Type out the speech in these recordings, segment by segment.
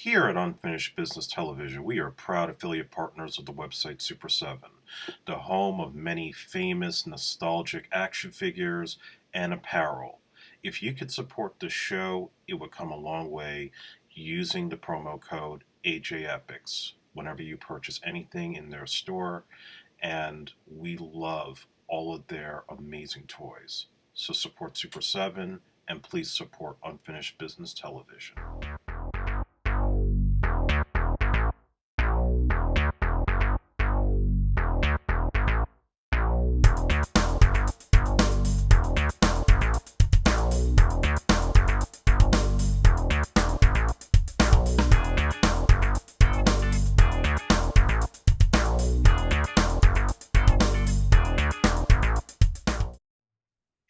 Here at Unfinished Business Television, we are proud affiliate partners of the website Super 7, the home of many famous nostalgic action figures and apparel. If you could support the show, it would come a long way using the promo code AJEpics whenever you purchase anything in their store, and we love all of their amazing toys. So support Super 7 and please support Unfinished Business Television.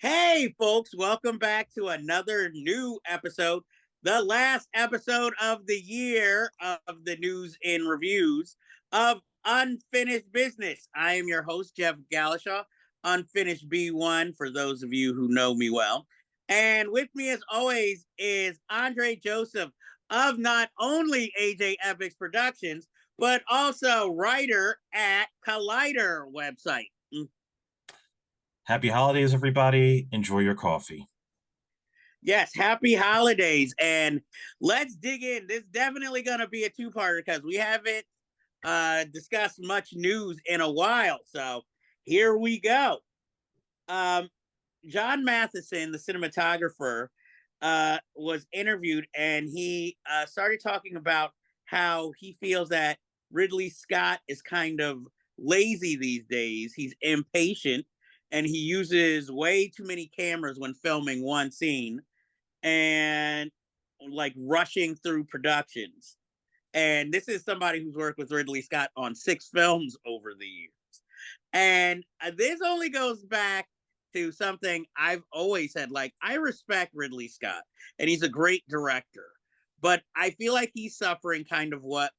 Hey, folks, welcome back to another new episode, the last episode of the year of the news and reviews of Unfinished Business. I am your host, Jeff Galashaw, Unfinished B1, for those of you who know me well. And with me, as always, is Andre Joseph of not only AJ Epics Productions, but also writer at Collider website. Happy holidays, everybody. Enjoy your coffee. Yes, happy holidays. And let's dig in. This is definitely going to be a two-parter because we haven't discussed much news in a while. So here we go. John Matheson, the cinematographer, was interviewed and he started talking about how he feels that Ridley Scott is kind of lazy these days. He's impatient and he uses way too many cameras when filming one scene and like rushing through productions. And this is somebody who's worked with Ridley Scott on 6 films over the years. And this only goes back to something I've always said. Like, I respect Ridley Scott and he's a great director, but I feel like he's suffering kind of what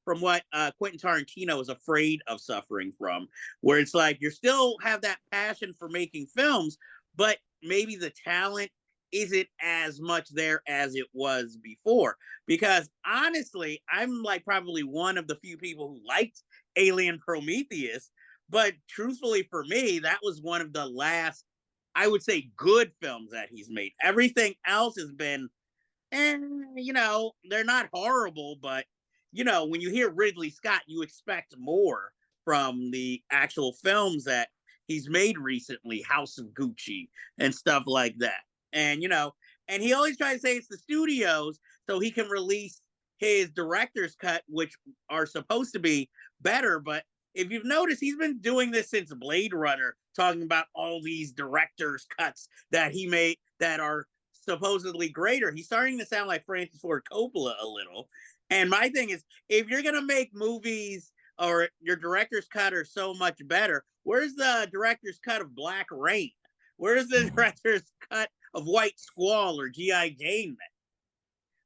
Quentin Tarantino is afraid of suffering from, where it's like you still have that passion for making films, but maybe the talent isn't as much there as it was before. Because honestly, I'm like probably one of the few people who liked Alien Prometheus, but truthfully for me, that was one of the last, I would say, good films that he's made. Everything else has been, they're not horrible, but when you hear Ridley Scott, you expect more from the actual films that he's made recently, House of Gucci and stuff like that. And he always tries to say it's the studios so he can release his director's cut, which are supposed to be better. But if you've noticed, he's been doing this since Blade Runner, talking about all these director's cuts that he made that are supposedly greater. He's starting to sound like Francis Ford Coppola a little. And my thing is, if you're going to make movies or your director's cut are so much better, where's the director's cut of Black Rain? Where's the director's cut of White Squall or G.I. Jane?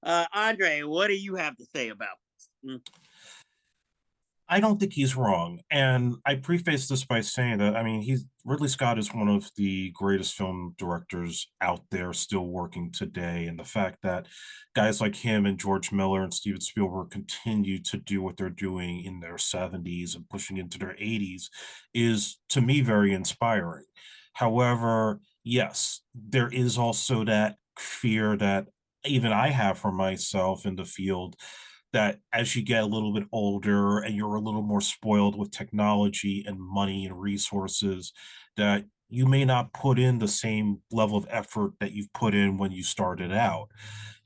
Andre, what do you have to say about this? I don't think he's wrong. And I preface this by saying that, I mean, Ridley Scott is one of the greatest film directors out there still working today. And the fact that guys like him and George Miller and Steven Spielberg continue to do what they're doing in their 70s and pushing into their 80s is, to me, very inspiring. However, yes, there is also that fear that even I have for myself in the field, that as you get a little bit older and you're a little more spoiled with technology and money and resources, that you may not put in the same level of effort that you've put in when you started out.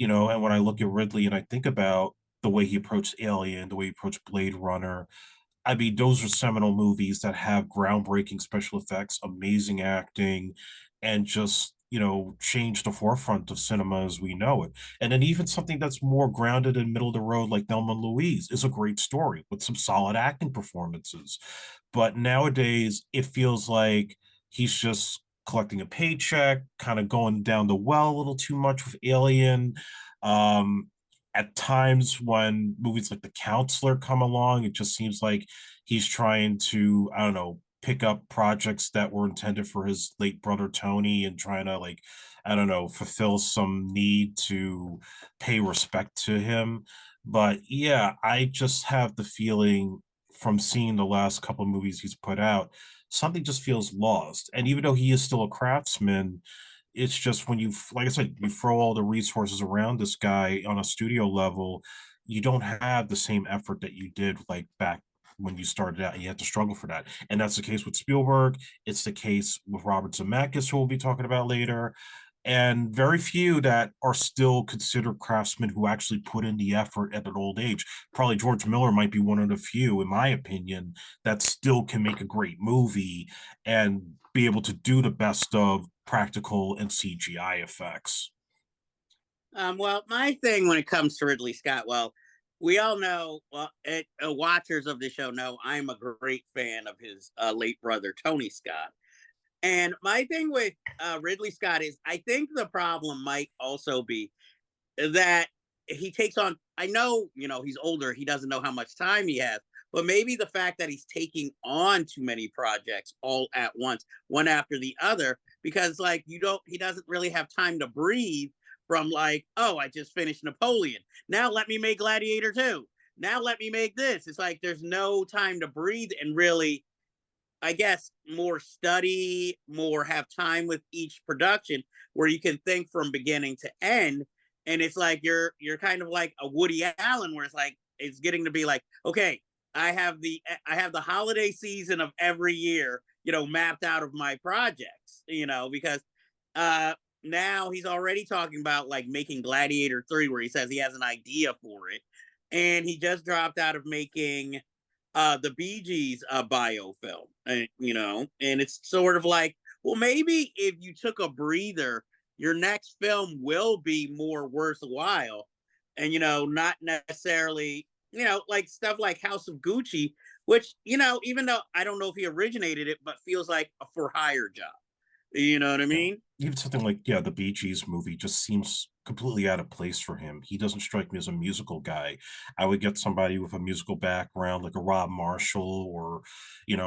And when I look at Ridley and I think about the way he approached Alien, the way he approached Blade Runner, I mean, those are seminal movies that have groundbreaking special effects, amazing acting, and just, change the forefront of cinema as we know it. And then even something that's more grounded and middle of the road, like Thelma and Louise, is a great story with some solid acting performances. But nowadays, it feels like he's just collecting a paycheck, kind of going down the well a little too much with Alien. Um, at times when movies like The Counselor come along, it just seems like he's trying to, I don't know, pick up projects that were intended for his late brother Tony and trying to, like, I don't know, fulfill some need to pay respect to him. But yeah, I just have the feeling from seeing the last couple of movies he's put out, something just feels lost. And even though he is still a craftsman, it's just when you, like I said, you throw all the resources around this guy on a studio level, you don't have the same effort that you did like back when you started out. You had to struggle for that. And that's the case with Spielberg. It's the case with Robert Zemeckis, who we'll be talking about later, and very few that are still considered craftsmen who actually put in the effort at an old age. Probably George Miller might be one of the few, in my opinion, that still can make a great movie and be able to do the best of practical and CGI effects. Well, my thing when it comes to Ridley Scott, well, we all know, well, watchers of the show know I'm a great fan of his late brother, Tony Scott. And my thing with Ridley Scott is I think the problem might also be that he takes on, I know, he's older, he doesn't know how much time he has, but maybe the fact that he's taking on too many projects all at once, one after the other, because like he doesn't really have time to breathe from like, oh, I just finished Napoleon. Now let me make Gladiator 2. Now let me make this. It's like there's no time to breathe and really, I guess, more study, more have time with each production where you can think from beginning to end. And it's like you're kind of like a Woody Allen, where it's like it's getting to be like, okay, I have the holiday season of every year, mapped out of my projects, because uh now he's already talking about like making Gladiator 3, where he says he has an idea for it. And he just dropped out of making the Bee Gees biofilm, and it's sort of like, well, maybe if you took a breather, your next film will be more worthwhile, and not necessarily, like stuff like House of Gucci, which even though I don't know if he originated it, but feels like a for hire job. You know what I Yeah. mean? Even something like, yeah, the Bee Gees movie just seems completely out of place for him. He doesn't strike me as a musical guy. I would get somebody with a musical background, like a Rob Marshall, or,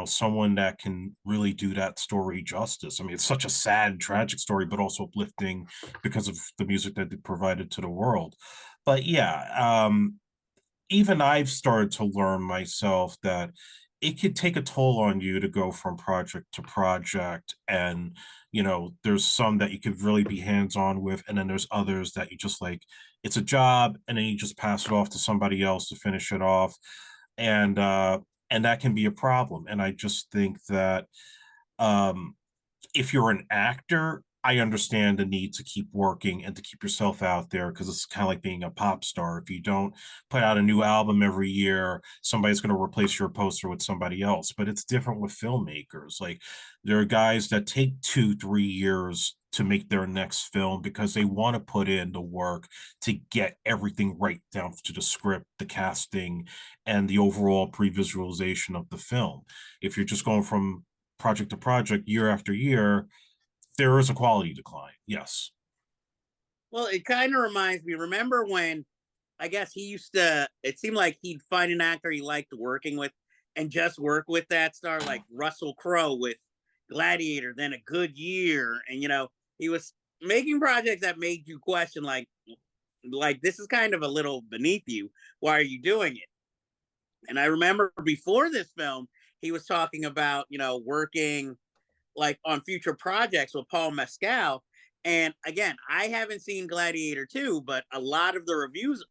someone that can really do that story justice. I mean, it's such a sad, tragic story, but also uplifting because of the music that they provided to the world. But yeah, even I've started to learn myself that it could take a toll on you to go from project to project. And, there's some that you could really be hands on with. And then there's others that you just like, it's a job, and then you just pass it off to somebody else to finish it off. And that can be a problem. And I just think that um if you're an actor, I understand the need to keep working and to keep yourself out there, because it's kind of like being a pop star. If you don't put out a new album every year, somebody's going to replace your poster with somebody else. But it's different with filmmakers. Like, there are guys that take 2, 3 years to make their next film because they want to put in the work to get everything right down to the script, the casting, and the overall pre-visualization of the film. If you're just going from project to project, year after year, there is a quality decline. Yes. Well, it kind of reminds me. Remember when I guess he used to, it seemed like he'd find an actor he liked working with and just work with that star, like Russell Crowe with Gladiator, then A Good Year. And, he was making projects that made you question, like this is kind of a little beneath you. Why are you doing it? And I remember before this film, he was talking about, working like on future projects with Paul Mescal. And again, I haven't seen Gladiator 2, but a lot of the reviews,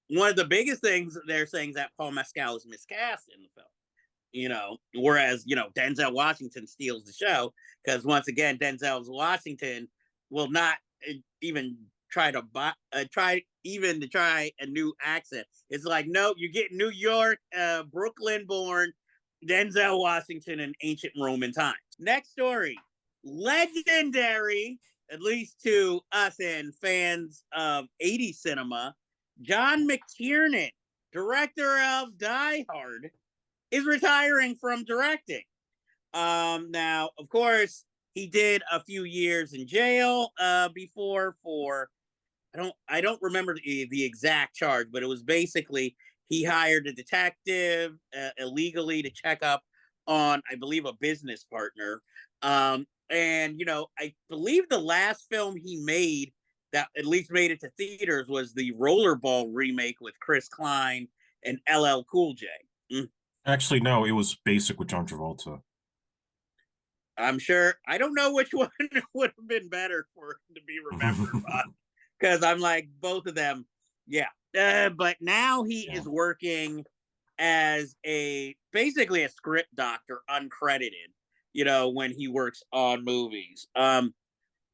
one of the biggest things they're saying is that Paul Mescal is miscast in the film. Whereas, Denzel Washington steals the show because once again, Denzel Washington will not even try a new accent. It's like, no, you get New York, Brooklyn born Denzel Washington in ancient Roman times. Next story. Legendary, at least to us and fans of 80s cinema, John McTiernan, director of Die Hard, is retiring from directing. Now, of course, he did a few years in jail before for I don't remember the exact charge, but it was basically he hired a detective illegally to check up on, I believe, a business partner. And I believe the last film he made that at least made it to theaters was the Rollerball remake with Chris Klein and LL Cool J. Mm, Actually, no, it was Basic with John Travolta. I'm sure. I don't know which one would have been better for him to be remembered by, because I'm like both of them. Yeah, but now he Yeah. is working as a basically a script doctor, uncredited. When he works on movies.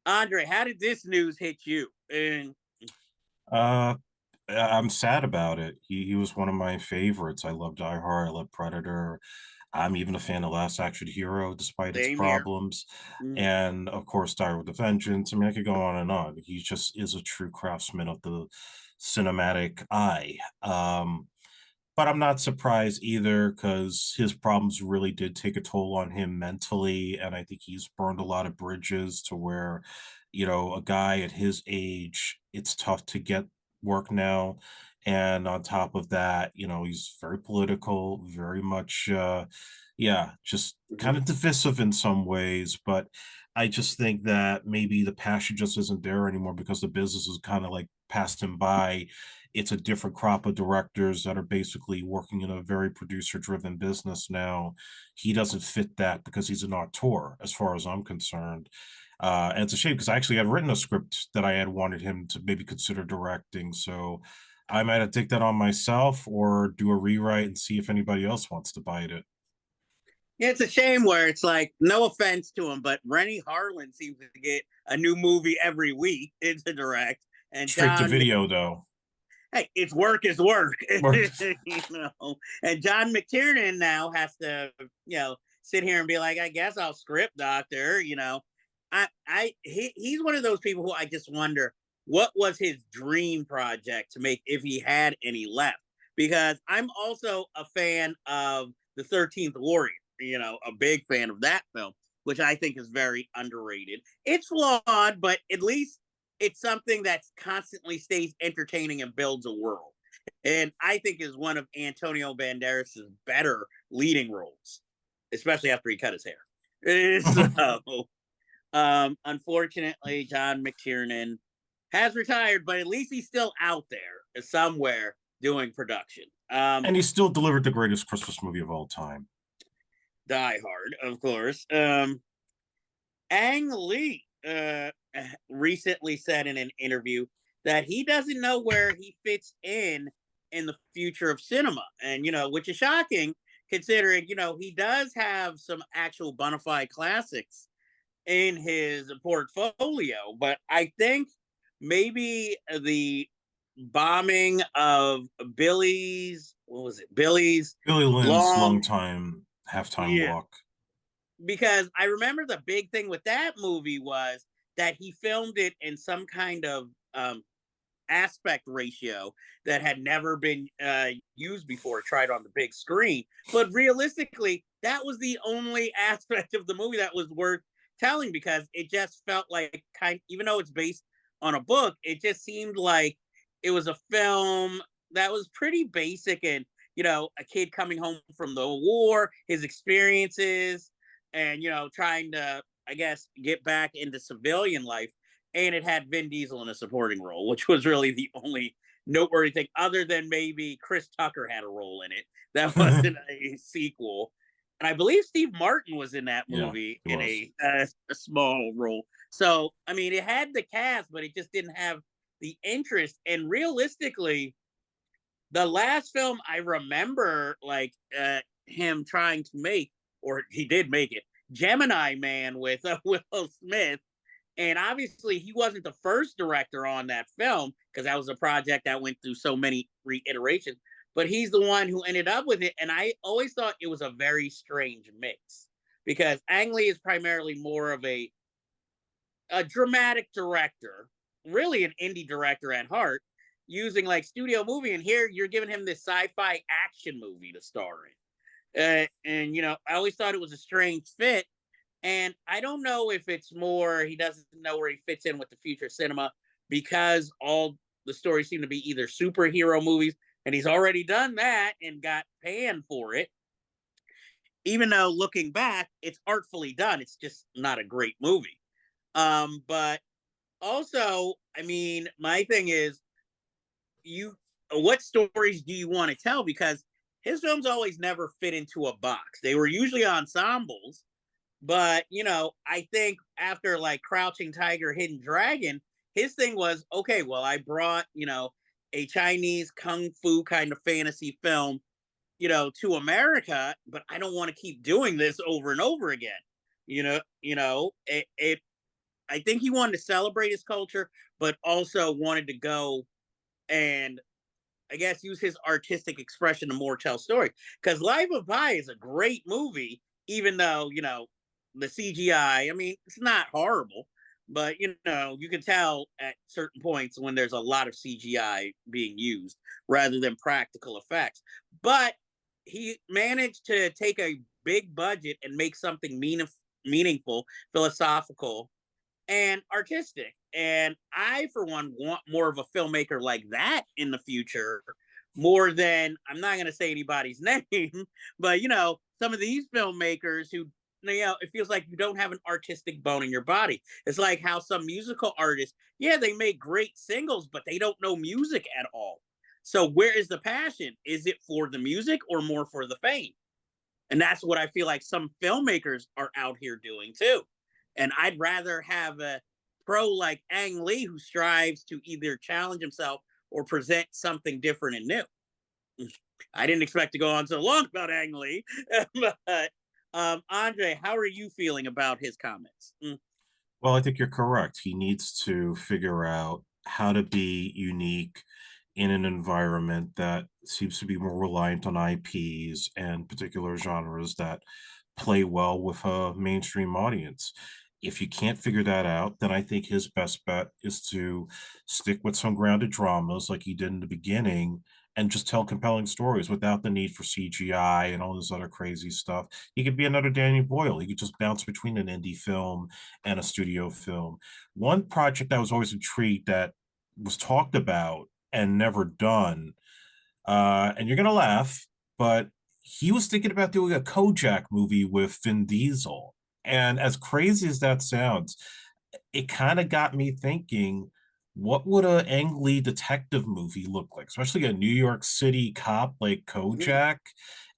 Andre, how did this news hit you? And Uh, I'm sad about it. He was one of my favorites. I love Die Hard. I love Predator. I'm even a fan of Last Action Hero, despite its same here. problems. Mm. And of course, Die with a Vengeance. I mean, I could go on and on. He just is a true craftsman of the cinematic eye. But I'm not surprised either because his problems really did take a toll on him mentally. And I think he's burned a lot of bridges to where, a guy at his age, it's tough to get work now. And on top of that, he's very political, very much, yeah, just kind Mhm. of divisive in some ways. But I just think that maybe the passion just isn't there anymore because the business is kind of like passed him by. It's a different crop of directors that are basically working in a very producer driven business now. He doesn't fit that because he's an auteur, as far as I'm concerned. And it's a shame because I actually had written a script that I had wanted him to maybe consider directing. So I might have to take that on myself or do a rewrite and see if anybody else wants to bite it. Yeah, it's a shame where it's like, no offense to him, but Rennie Harlan seems to get a new movie every week to direct, and Straight to video, though. Hey, it's work is work, Or you know. And John McTiernan now has to, sit here and be like, I guess I'll script doctor. He's one of those people who I just wonder what was his dream project to make if he had any left. Because I'm also a fan of the 13th Warrior. A big fan of that film, which I think is very underrated. It's flawed, but at least it's something that constantly stays entertaining and builds a world. And I think is one of Antonio Banderas's better leading roles, especially after he cut his hair. So, unfortunately, John McTiernan has retired, but at least he's still out there somewhere doing production. and he still delivered the greatest Christmas movie of all time. Die Hard, of course. Ang Lee recently said in an interview that he doesn't know where he fits in the future of cinema, and which is shocking considering he does have some actual bona fide classics in his portfolio. But I think maybe the bombing of Billy's, what was it, Billy's Billy Lynn's long, longtime halftime yeah, walk. because I remember the big thing with that movie was that he filmed it in some kind of aspect ratio that had never been used before, tried on the big screen. But realistically, that was the only aspect of the movie that was worth telling because it just felt like even though it's based on a book, it just seemed like it was a film that was pretty basic and a kid coming home from the war, his experiences, and trying to, I guess, get back into civilian life. And it had Vin Diesel in a supporting role, which was really the only noteworthy thing, other than maybe Chris Tucker had a role in it. That wasn't a sequel. And I believe Steve Martin was in that Yeah, movie he in was. a small role. So, I mean, it had the cast, but it just didn't have the interest. And realistically, the last film I remember, like him trying to make, or he did make it, Gemini Man with Will Smith. And obviously, he wasn't the first director on that film because that was a project that went through so many reiterations. But he's the one who ended up with it. And I always thought it was a very strange mix because Ang Lee is primarily more of a dramatic director, really an indie director at heart, using like studio movie. And here you're giving him this sci-fi action movie to star in. And I always thought it was a strange fit. And I don't know if it's more he doesn't know where he fits in with the future cinema because all the stories seem to be either superhero movies, and he's already done that and got panned for it. Even though looking back, it's artfully done, it's just not a great movie. But Also, I mean, my thing is, you what stories do you want to tell? Because his films always never fit into a box. They were usually ensembles, but I think after like Crouching Tiger, Hidden Dragon, his thing was okay. Well, I brought a Chinese kung fu kind of fantasy film, to America, but I don't want to keep doing this over and over again. It. I think he wanted to celebrate his culture, but also wanted to go and I guess use his artistic expression to more tell story. Because Life of Pi is a great movie, even though the CGI. I mean, it's not horrible, but you can tell at certain points when there's a lot of CGI being used rather than practical effects. But he managed to take a big budget and make something meaningful, philosophical, and artistic. And I, for one, want more of a filmmaker like that in the future, more than I'm not going to say anybody's name, but some of these filmmakers who, it feels like you don't have an artistic bone in your body. It's like how some musical artists, yeah, they make great singles, but they don't know music at all. So where is the passion? Is it for the music or more for the fame? And that's what I feel like some filmmakers are out here doing too. And I'd rather have a pro like Ang Lee who strives to either challenge himself or present something different and new. I didn't expect to go on so long about Ang Lee, but Andre, how are you feeling about his comments? Well, I think you're correct. He needs to figure out how to be unique in an environment that seems to be more reliant on IPs and particular genres that play well with a mainstream audience. If you can't figure that out, then I think his best bet is to stick with some grounded dramas like he did in the beginning and just tell compelling stories without the need for CGI and all this other crazy stuff. He could be another Danny Boyle. He could just bounce between an indie film and a studio film. One project I was always intrigued that was talked about and never done, and you're gonna laugh, but he was thinking about doing a Kojak movie with Vin Diesel. And as crazy as that sounds, it kind of got me thinking, what would a Ang Lee detective movie look like, especially a New York City cop like Kojak?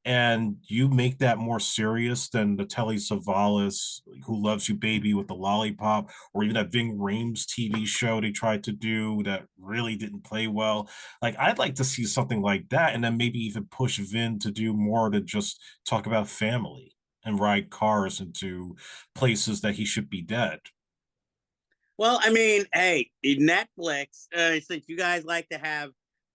And you make that more serious than the Telly Savalas Who Loves You Baby with the Lollipop, or even that Ving Rhames TV show they tried to do that really didn't play well. Like, I'd like to see something like that, and then maybe even push Vin to do more to just talk about family and ride cars into places that he should be dead. Well, I mean, hey, Netflix, since you guys like to have,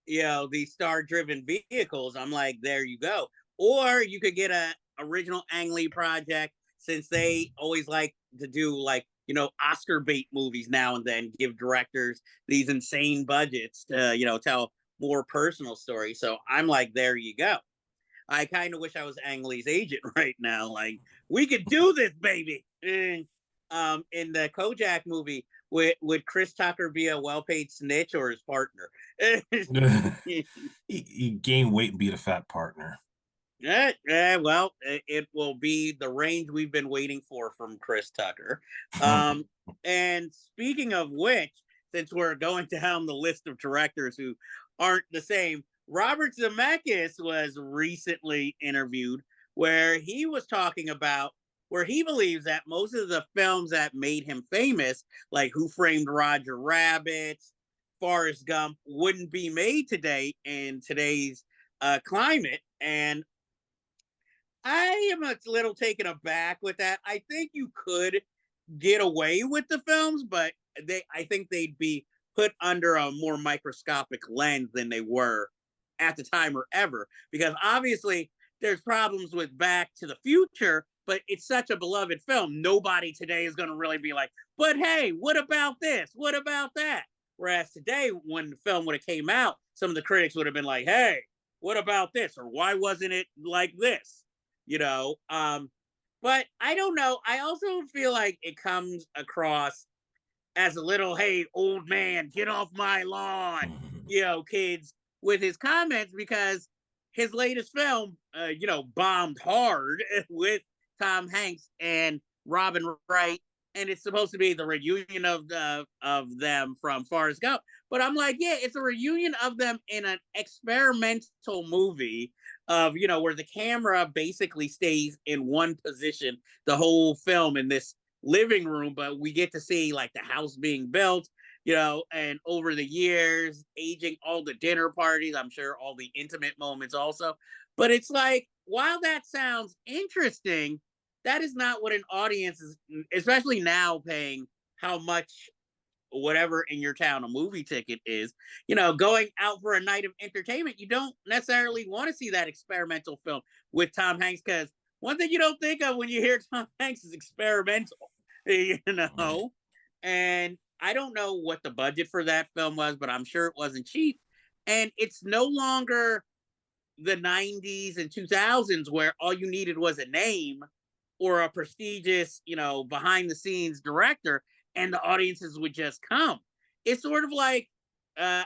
these star-driven vehicles, I'm like, there you go. Or you could get a original Ang Lee project, since they always like to do like, Oscar bait movies now and then, give directors these insane budgets to, tell more personal stories. So I'm like, there you go. I kind of wish I was Ang Lee's agent right now. Like, we could do this, baby. In the Kojak movie, would Chris Tucker be a well-paid snitch or his partner? He gained weight and be a fat partner. Well, it will be the range we've been waiting for from Chris Tucker. And speaking of which, since we're going down the list of directors who aren't the same, Robert Zemeckis was recently interviewed where he was talking about where he believes that most of the films that made him famous, like Who Framed Roger Rabbit, Forrest Gump, wouldn't be made today in today's climate. And I am a little taken aback with that. I think you could get away with the films, but I think they'd be put under a more microscopic lens than they were at the time or ever. Because obviously there's problems with Back to the Future, but it's such a beloved film. Nobody today is going to really be like, but hey, what about this? What about that? Whereas today, when the film would have came out, some of the critics would have been like, hey, what about this? Or why wasn't it like this? You know, but I don't know. I also feel like it comes across as a little, hey, old man, get off my lawn, kids, with his comments because his latest film, bombed hard with Tom Hanks and Robin Wright and it's supposed to be the reunion of them from Forrest Gump. But I'm like, yeah, it's a reunion of them in an experimental movie of, where the camera basically stays in one position the whole film in this living room, but we get to see like the house being built, and over the years, aging, all the dinner parties, I'm sure all the intimate moments also. But it's like, while that sounds interesting, that is not what an audience is, especially now paying how much whatever in your town a movie ticket is, going out for a night of entertainment. You don't necessarily want to see that experimental film with Tom Hanks, because one thing you don't think of when you hear Tom Hanks is experimental, you Right. know? And I don't know what the budget for that film was, but I'm sure it wasn't cheap. And it's no longer the 90s and 2000s where all you needed was a name or a prestigious, behind the scenes director, and the audiences would just come. It's sort of like, I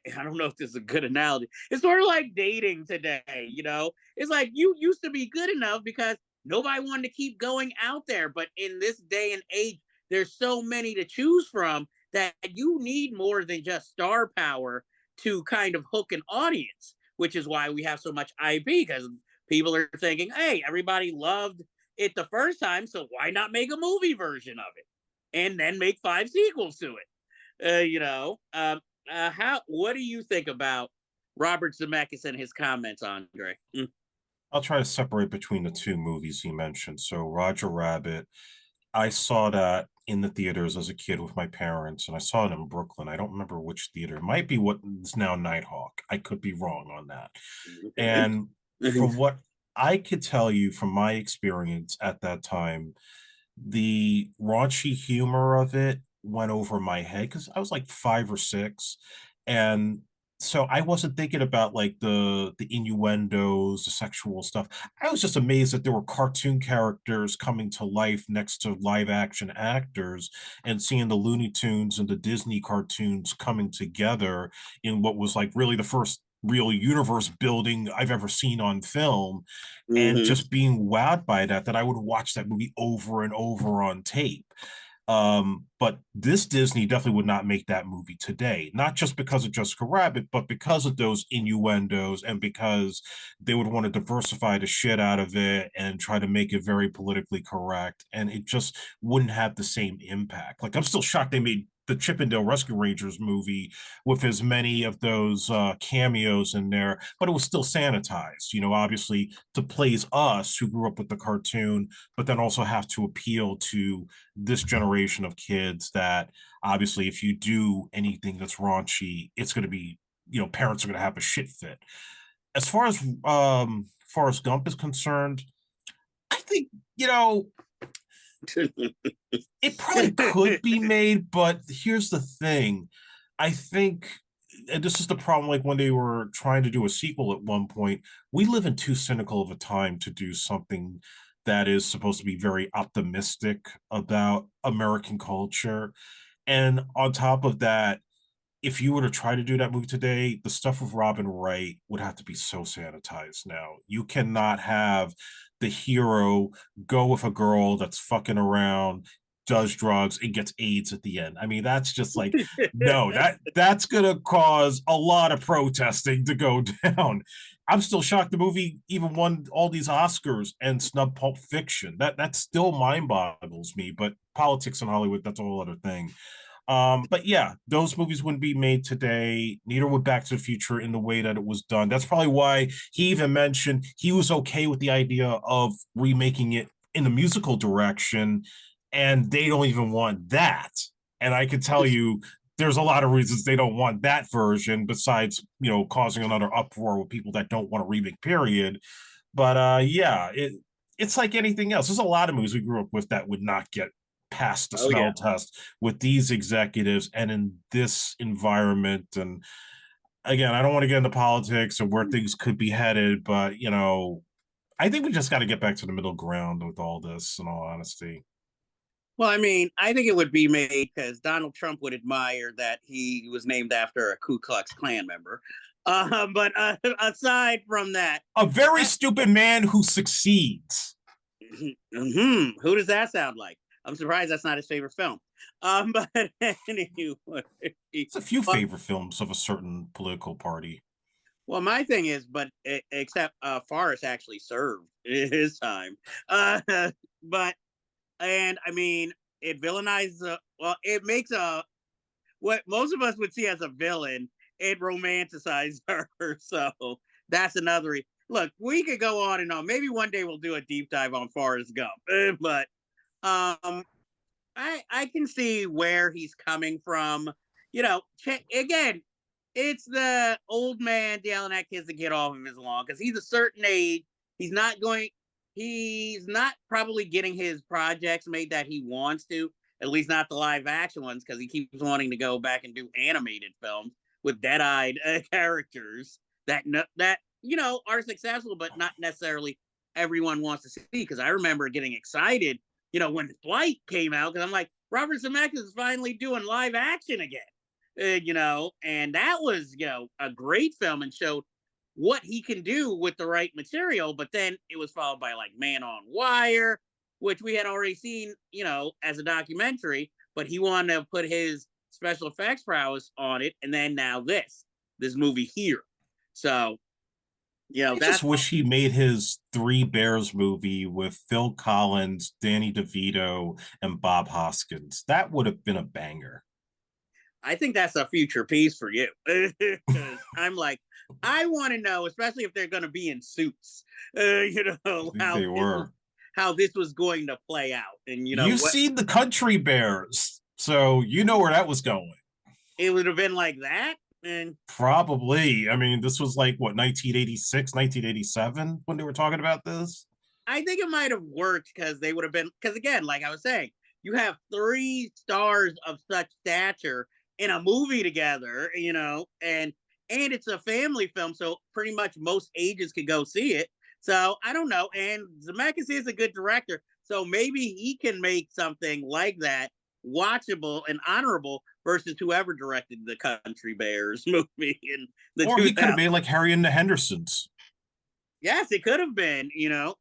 don't know if this is a good analogy. It's sort of like dating today, It's like you used to be good enough because nobody wanted to keep going out there. But in this day and age, there's so many to choose from that you need more than just star power to kind of hook an audience, which is why we have so much IP, because people are thinking, hey, everybody loved it the first time, so why not make a movie version of it and then make 5 sequels to it? How? What do you think about Robert Zemeckis and his comments, Andre? I'll try to separate between the two movies you mentioned. So Roger Rabbit, I saw that in the theaters as a kid with my parents, and I saw it in Brooklyn. I don't remember which theater. It might be what is now Nighthawk. I could be wrong on that. Okay. And from what I could tell you from my experience at that time, the raunchy humor of it went over my head because I was like 5 or 6, and so I wasn't thinking about like the innuendos, the sexual stuff. I was just amazed that there were cartoon characters coming to life next to live action actors, and seeing the Looney Tunes and the Disney cartoons coming together in what was like really the first real universe building I've ever seen on film, and Mm-hmm. just being wowed by that I would watch that movie over and over on tape. But this Disney definitely would not make that movie today, not just because of Jessica Rabbit, but because of those innuendos, and because they would want to diversify the shit out of it and try to make it very politically correct, and it just wouldn't have the same impact. Like, I'm still shocked they made the Chippendale Rescue Rangers movie with as many of those cameos in there, but it was still sanitized, obviously to please us who grew up with the cartoon, but then also have to appeal to this generation of kids that obviously if you do anything that's raunchy, it's going to be, parents are going to have a shit fit. As Forrest Gump is concerned, I think, it probably could be made, but here's the thing. I think, and this is the problem, like when they were trying to do a sequel at one point, we live in too cynical of a time to do something that is supposed to be very optimistic about American culture. And on top of that, if you were to try to do that movie today, the stuff with Robin Wright would have to be so sanitized now. You cannot have the hero go with a girl that's fucking around, does drugs, and gets AIDS at the end. I mean, that's just like, no, that's gonna cause a lot of protesting to go down. I'm still shocked the movie even won all these Oscars and snubbed Pulp Fiction. That still mind boggles me, but politics in Hollywood, that's a whole other thing. But yeah, those movies wouldn't be made today. Neither would Back to the Future in the way that it was done. That's probably why he even mentioned he was okay with the idea of remaking it in the musical direction, and they don't even want that. And I can tell you, there's a lot of reasons they don't want that version, besides causing another uproar with people that don't want a remake. Period. But yeah, it's like anything else. There's a lot of movies we grew up with that would not get past the Oh yeah. smell test with these executives and in this environment. And again, I don't want to get into politics or where things could be headed, but I think we just got to get back to the middle ground with all this, in all honesty. Well, I mean, I think it would be made because Donald Trump would admire that he was named after a Ku Klux Klan member. But aside from that, A very I, stupid man who succeeds. who does that sound like? I'm surprised that's not his favorite film. But anyway, It's a few well, favorite films of a certain political party. well, my thing is, but except Forrest actually served his time. Uh, but and I mean, it villainizes. Well, it makes a what most of us would see as a villain. It romanticized her. So that's another. Look, we could go on and on. Maybe one day we'll do a deep dive on Forrest Gump. But um, I can see where he's coming from. You know, again, it's the old man yelling at kids to get off of his lawn because he's a certain age. He's not going. He's not probably getting his projects made that he wants to. At least not the live action ones, because he keeps wanting to go back and do animated films with dead-eyed characters that are successful, but not necessarily everyone wants to see. Because I remember getting excited, when Flight came out, because I'm like, Robert Zemeckis is finally doing live action again. And that was, a great film and showed what he can do with the right material. But then it was followed by like Man on Wire, which we had already seen, as a documentary, but he wanted to put his special effects prowess on it. And then now this movie here. So, I just that's, wish he made his Three Bears movie with Phil Collins, Danny DeVito, and Bob Hoskins. That would have been a banger. I think that's a future piece for you. Because I'm like, I want to know, especially if they're going to be in suits, I think they were. how this was going to play out. And You've what seen the Country Bears, so you know where that was going. it would have been like that. And Probably. I mean, this was like what, 1986, 1987 when they were talking about this? I think it might have worked because they would have been, because again, like I was saying, you have three stars of such stature in a movie together, and it's a family film, so pretty much most ages could go see it. So I don't know. And Zemeckis is a good director, so maybe he can make something like that watchable and honorable versus whoever directed the Country Bears movie in the Or he could have 2000s. made like Harry and the Hendersons. Yes, it could have been.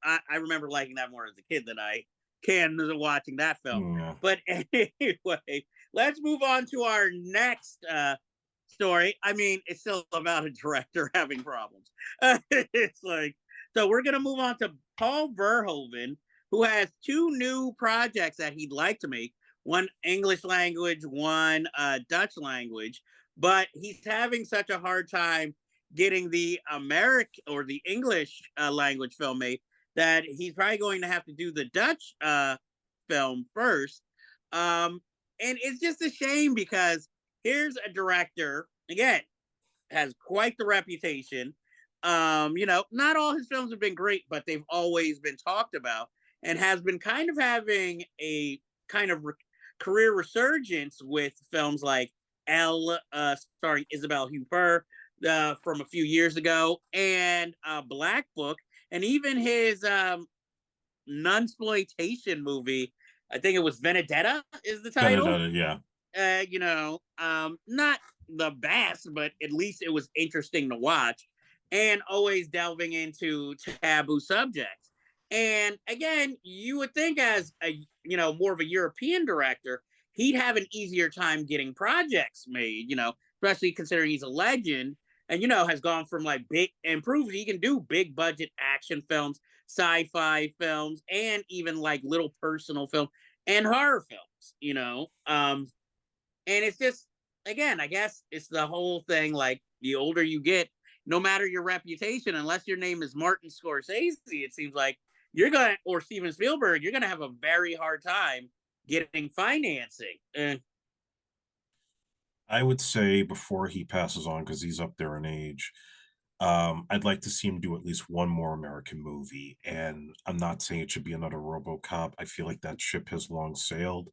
I remember liking that more as a kid than I can watching that film. Yeah. But anyway, let's move on to our next story. I mean, it's still about a director having problems. It's like, so we're going to move on to Paul Verhoeven, who has two new projects that he'd like to make, one English language, one Dutch language. But he's having such a hard time getting the American or the English language film made that he's probably going to have to do the Dutch film first. And it's just a shame because here's a director, again, has quite the reputation. Not all his films have been great, but they've always been talked about and has been kind of having a kind of career resurgence with films like Elle, starring Isabelle Huppert, from a few years ago, and Black Book, and even his nunsploitation movie. I think it was Vendetta is the title. Benedetta, yeah. Not the best, but at least it was interesting to watch, and always delving into taboo subjects. And again, you would think as a more of a European director, he'd have an easier time getting projects made. Especially considering he's a legend and has gone from like big and proves he can do big budget action films, sci-fi films, and even like little personal film and horror films. And it's just, again, I guess it's the whole thing, like the older you get, no matter your reputation, unless your name is Martin Scorsese, it seems like or Steven Spielberg, you're gonna have a very hard time getting financing. I would say before he passes on, because he's up there in age, I'd like to see him do at least one more American movie. And I'm not saying it should be another RoboCop. I feel like that ship has long sailed.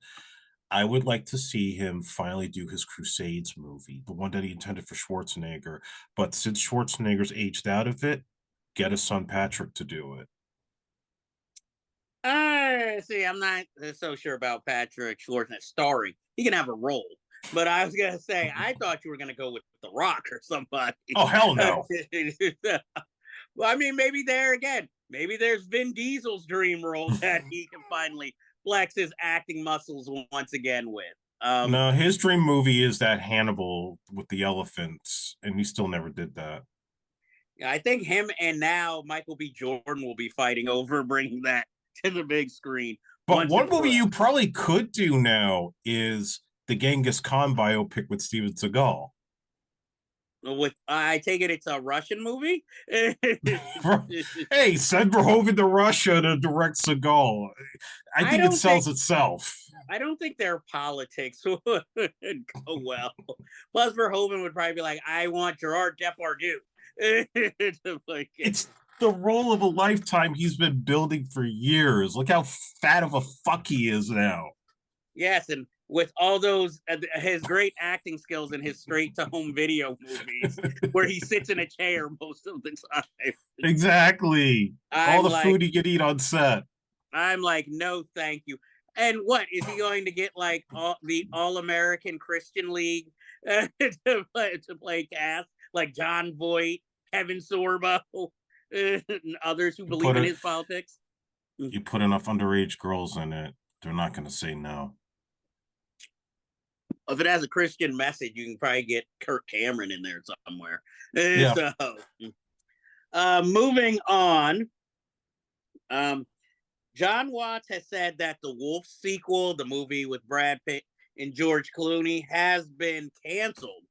I would like to see him finally do his Crusades movie, the one that he intended for Schwarzenegger. But since Schwarzenegger's aged out of it, get his son Patrick to do it. See, I'm not so sure about Patrick Schwarzenegger starring. He can have a role. But I was gonna say, I thought you were gonna go with The Rock or somebody. Oh, hell no. Well, I mean, maybe there again, maybe there's Vin Diesel's dream role that he can finally flex his acting muscles once again with. No, his dream movie is that Hannibal with the elephants, and he still never did that. I think him and now Michael B. Jordan will be fighting over bringing that to the big screen But once one and movie for you all. probably could do now is the Genghis Khan biopic with Steven Seagal. With I take it it's a Russian movie. Hey, send Verhoeven to Russia to direct Seagal. I I think it don't think sells itself. I don't think their politics would go well. Plus, Verhoeven would probably be like, "I want Gerard Depardieu to play it." It's the role of a lifetime he's been building for years. Look how fat of a fuck he is now. Yes, and with all those his great acting skills in his straight to home video movies, where he sits in a chair most of the time, Exactly. All I'm the like, food he could eat on set. no, thank you. And what is he going to get like the All American Christian League to play cast like John Voight, Kevin Sorbo, and others who You believe put in it his politics? you put enough underage girls in it, they're not gonna say no. If it has a Christian message, you can probably get Kirk Cameron in there somewhere. Yeah. So, moving on, um, John Watts has said that the Wolf sequel, the movie with Brad Pitt and George Clooney, has been canceled.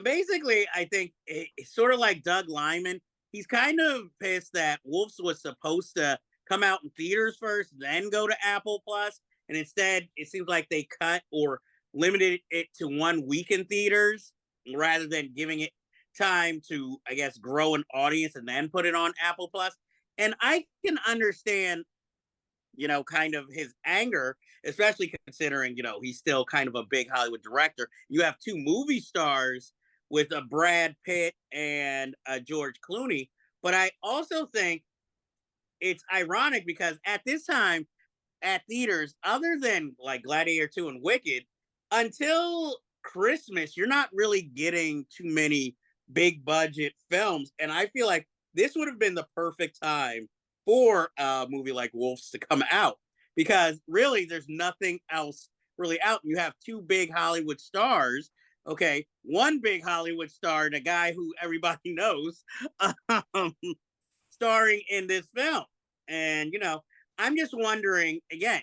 Basically, I think it's sort of like Doug Lyman. He's kind of pissed that Wolves was supposed to come out in theaters first, then go to Apple Plus, and instead it seems like they cut or limited it to 1 week in theaters rather than giving it time to, I guess, grow an audience and then put it on Apple Plus. And I can understand, kind of his anger, especially considering, he's still kind of a big Hollywood director. You have two movie stars with a Brad Pitt and a George Clooney. But I also think it's ironic because at this time at theaters, other than like Gladiator 2 and Wicked, until Christmas, you're not really getting too many big budget films. And I feel like this would have been the perfect time for a movie like Wolves to come out because really there's nothing else really out. You have two big Hollywood stars. Okay, one big Hollywood star and a guy who everybody knows um, starring in this film. And, I'm just wondering again,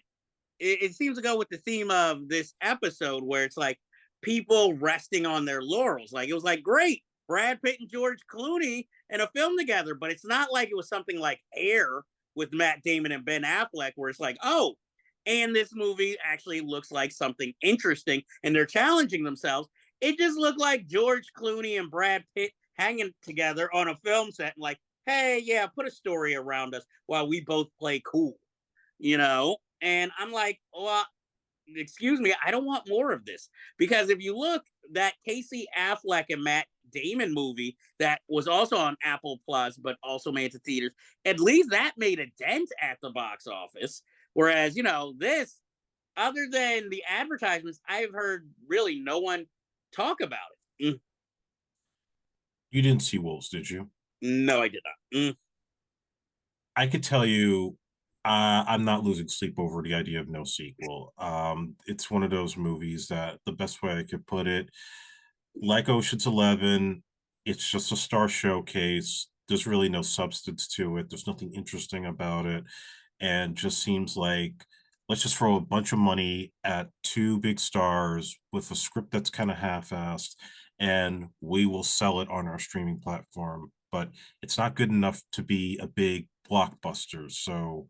it seems to go with the theme of this episode where it's like people resting on their laurels. Like it was like, great, Brad Pitt and George Clooney in a film together, but it's not like it was something like Air with Matt Damon and Ben Affleck, where it's like, oh, and this movie actually looks like something interesting and they're challenging themselves. It just looked like George Clooney and Brad Pitt hanging together on a film set and like, hey, yeah, put a story around us while we both play cool, you know? And I'm like, well, excuse me, I don't want more of this. Because if you look, that Casey Affleck and Matt Damon movie that was also on Apple Plus, but also made it to theaters, at least that made a dent at the box office. Whereas, this, other than the advertisements, I've heard really no one talk about it. You didn't see Wolves, did you? No, I did not. I could tell you, I'm not losing sleep over the idea of no sequel. It's one of those movies that the best way I could put it, like Ocean's 11, it's just a star showcase. There's really no substance to it. There's nothing interesting about it, and just seems like let's just throw a bunch of money at two big stars with a script that's kind of half-assed, and we will sell it on our streaming platform. But it's not good enough to be a big blockbuster. So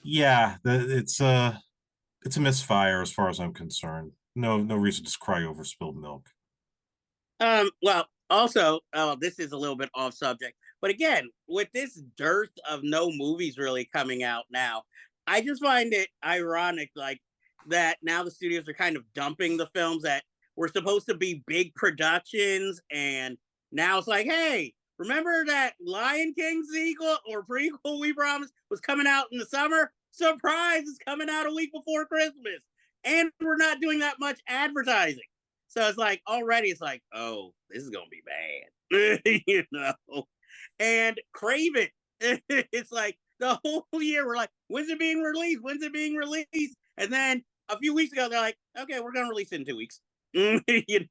yeah, it's a misfire as far as I'm concerned. No reason to cry over spilled milk. Well, also, this is a little bit off subject, but again, with this dearth of no movies really coming out now, I just find it ironic, like that now the studios are kind of dumping the films that were supposed to be big productions, and now it's like, hey, remember that Lion King sequel or prequel we promised was coming out in the summer? Surprise, it's coming out a week before Christmas, and we're not doing that much advertising. So it's like already it's like, oh, this is gonna be bad. And Craven. It's like the whole year we're like, when's it being released? When's it being released? And then a few weeks ago, they're like, okay, we're gonna release it in 2 weeks. You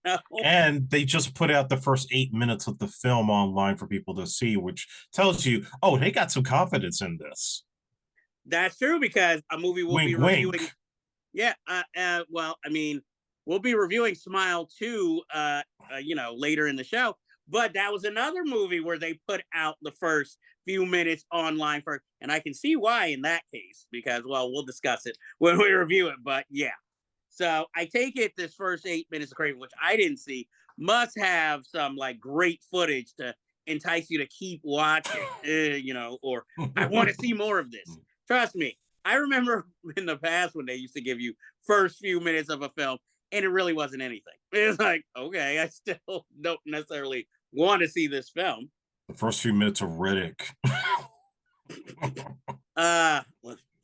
know, And they just put out the first 8 minutes of the film online for people to see, which tells you, oh, they got some confidence in this. that's true because a movie we'll be Wink, reviewing. wink. Yeah, well, I mean, we'll be reviewing Smile 2, later in the show. But that was another movie where they put out the first few minutes online for, and I can see why in that case because, well, we'll discuss it when we review it. But yeah, so I take it this first 8 minutes of Craven, which I didn't see, must have some like great footage to entice you to keep watching, or I want to see more of this. Trust me, I remember in the past when they used to give you first few minutes of a film and it really wasn't anything. It was like, okay, I still don't necessarily want to see this film. The first few minutes of Riddick.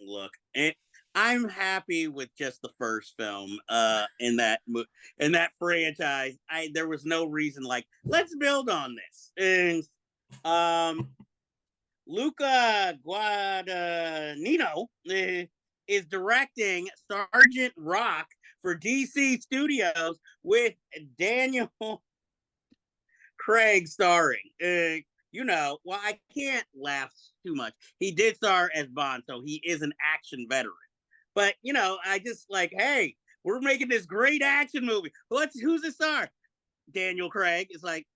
Look, I'm happy with just the first film in that franchise. I There was no reason like let's build on this. And Luca Guadagnino is directing Sergeant Rock for DC Studios with Daniel Craig starring. Well, I can't laugh too much. He did star as Bond, so he is an action veteran. But I just like, hey, we're making this great action movie. Who's the star? Daniel Craig. Is like,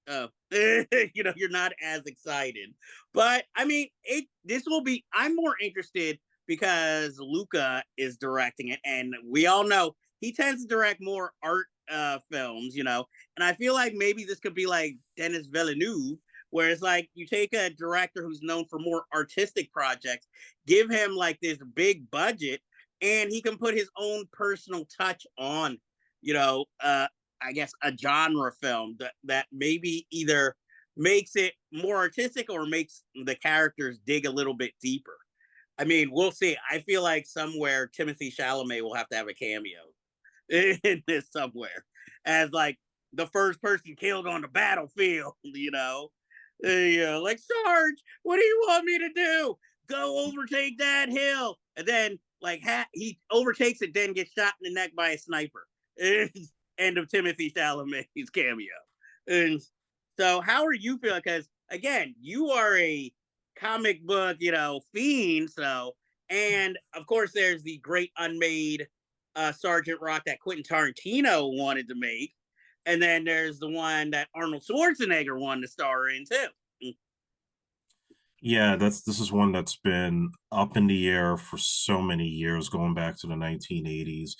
oh, you're not as excited. But I mean, this will be. I'm more interested because Luca is directing it, and we all know he tends to direct more art films, and I feel like maybe this could be like Denis Villeneuve, where it's like you take a director who's known for more artistic projects, give him like this big budget, and he can put his own personal touch on, I guess a genre film that maybe either makes it more artistic or makes the characters dig a little bit deeper. I mean, we'll see. I feel like somewhere Timothy Chalamet will have to have a cameo in this somewhere as like the first person killed on the battlefield, like Sarge, what do you want me to do? Go overtake that hill, and then like he overtakes it, then gets shot in the neck by a sniper. End of Timothy Chalamet's cameo. And so, how are you feeling? Because again, you are a comic book, fiend. So, and of course, there's the great unmade Sergeant Rock that Quentin Tarantino wanted to make, and then there's the one that Arnold Schwarzenegger wanted to star in too. Yeah, this is one that's been up in the air for so many years, going back to the 1980s.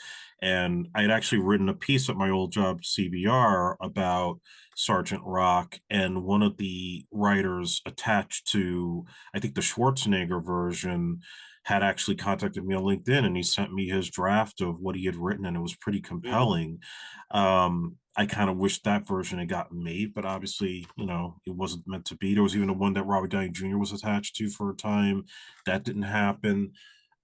And I'd actually written a piece at my old job, CBR, about Sergeant Rock, and one of the writers attached to, I think, the Schwarzenegger version had actually contacted me on LinkedIn, and he sent me his draft of what he had written, and it was pretty Mm-hmm. compelling. I kind of wish that version had gotten made, but obviously, it wasn't meant to be. There was even a one that Robert Downey Jr. was attached to for a time. That didn't happen.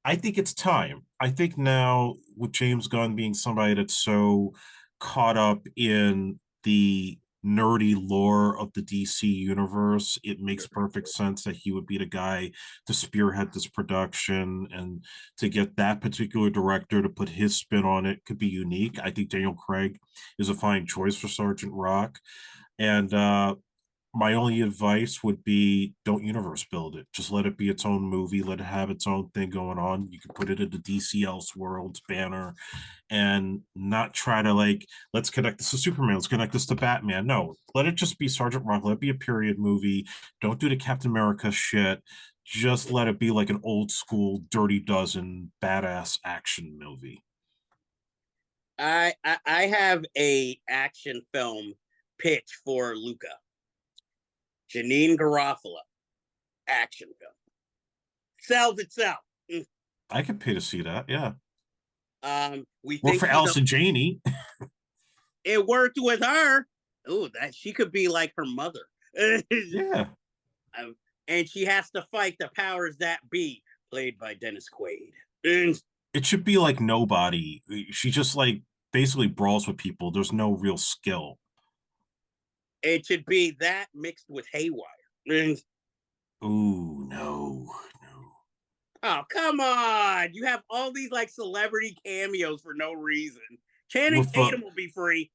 I think it's time. I think now with James Gunn being somebody that's so caught up in the nerdy lore of the DC universe, it makes perfect sense that he would be the guy to spearhead this production, and to get that particular director to put his spin on it could be unique. I think Daniel Craig is a fine choice for Sergeant Rock. And my only advice would be don't universe build it. Just let it be its own movie. Let it have its own thing going on. You can put it in the DC Elseworlds banner and not try to like, let's connect this to Superman. Let's connect this to Batman. No, let it just be Sergeant Rock. Let it be a period movie. Don't do the Captain America shit. Just let it be like an old school Dirty Dozen badass action movie. I have a action film pitch for Luca. Janine Garofalo action film sells itself. I could pay to see that. Yeah. We Or think for she's a. Allison Janney. It worked with her. Oh, that she could be like her mother. Yeah. And she has to fight the powers that be, played by Dennis Quaid. And It should be like Nobody. She just like basically brawls with people. There's no real skill. it should be that mixed with Haywire. And Ooh, no, no. Oh, come on. You have all these like celebrity cameos for no reason. Channing With a Tatum will be free.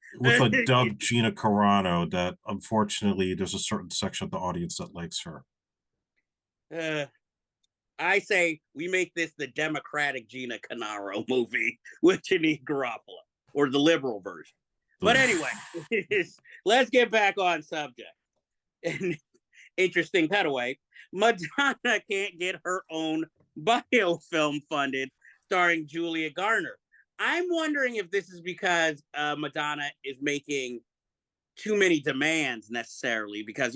dubbed Gina Carano that unfortunately there's a certain section of the audience that likes her. uh, I say we make this the Democratic Gina Canaro movie with Janine Garoppolo, or the liberal version. But anyway, let's get back on subject. An interesting cutaway. Madonna can't get her own biofilm funded starring Julia Garner. I'm wondering if this is because Madonna is making too many demands necessarily, because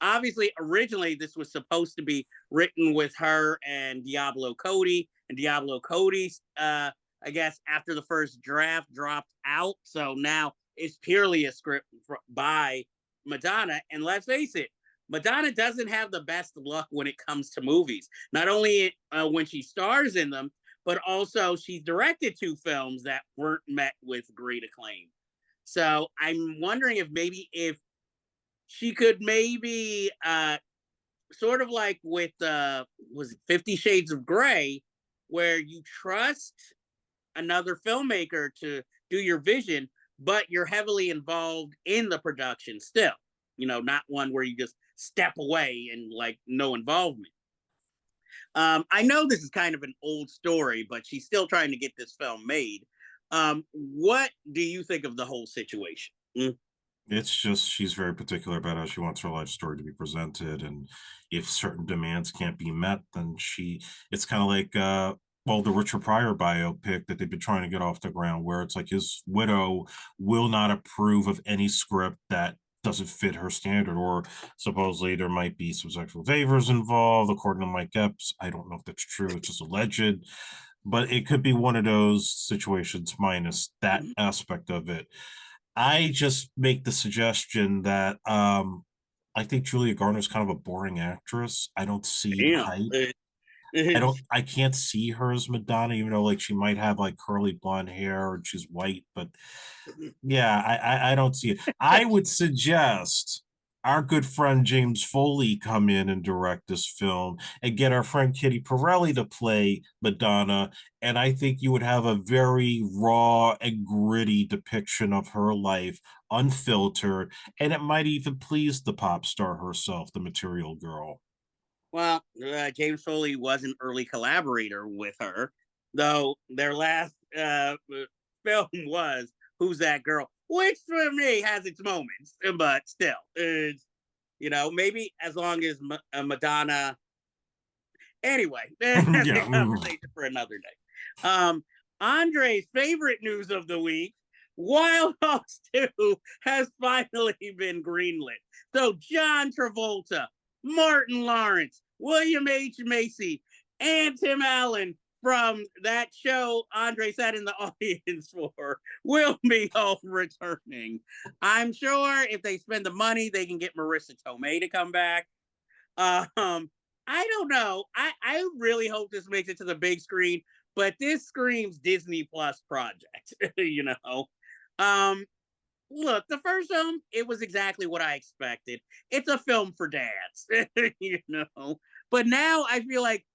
obviously originally this was supposed to be written with her and Diablo Cody, and Diablo Cody's I guess after the first draft dropped out, so now it's purely a script by Madonna. And let's face it, Madonna doesn't have the best luck when it comes to movies, not only when she stars in them, but also she's directed two films that weren't met with great acclaim. So I'm wondering if she could maybe sort of like with was it 50 Shades of Grey, where you trust another filmmaker to do your vision, but you're heavily involved in the production still. Not one where you just step away and like no involvement. I know this is kind of an old story, but she's still trying to get this film made. What do you think of the whole situation? Mm. It's just she's very particular about how she wants her life story to be presented, and if certain demands can't be met, then it's kind of like well, the Richard Pryor biopic that they've been trying to get off the ground, where it's like his widow will not approve of any script that doesn't fit her standard, or supposedly there might be some sexual favors involved, according to Mike Epps. I don't know if that's true, it's just alleged, but it could be one of those situations minus that Mhm. aspect of it. I just make the suggestion that I think Julia Garner's kind of a boring actress. I don't see the Damn. hype. I can't see her as Madonna, even though like she might have like curly blonde hair and she's white, but yeah, I don't see it. I would suggest our good friend James Foley come in and direct this film and get our friend Kitty Pirelli to play Madonna. And I think you would have a very raw and gritty depiction of her life, unfiltered, and it might even please the pop star herself, the material girl. Well, James Foley was an early collaborator with her, though their last film was "Who's That Girl," which for me has its moments, but still, it's maybe as long as Madonna. Anyway, that's a Yeah. conversation for another day. Andre's favorite news of the week: Wild Hogs 2 has finally been greenlit. So John Travolta, Martin Lawrence, William H. Macy, and Tim Allen from that show Andre sat in the audience for will be all returning. I'm sure if they spend the money, they can get Marissa Tomei to come back. Um, I don't know. I really hope this makes it to the big screen, but this screams Disney Plus project. Um, Look, the first film, it was exactly what I expected. It's a film for dads, you know. But now I feel like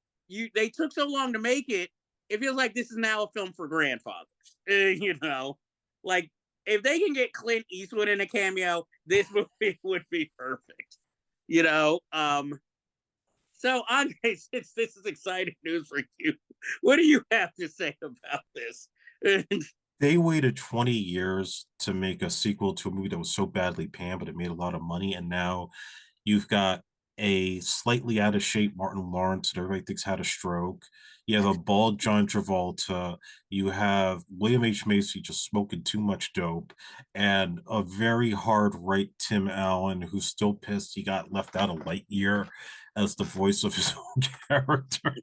they took so long to make it. It feels like this is now a film for grandfathers. You know, like if they can get Clint Eastwood in a cameo, this movie would be perfect. You know, so Andre, since this is exciting news for you, what do you have to say about this? They waited 20 years to make a sequel to a movie that was so badly panned, but it made a lot of money. And now you've got a slightly out of shape Martin Lawrence that everybody thinks had a stroke. You have a bald John Travolta. You have William H. Macy just smoking too much dope, and a very hard right Tim Allen who's still pissed he got left out of Lightyear as the voice of his own character.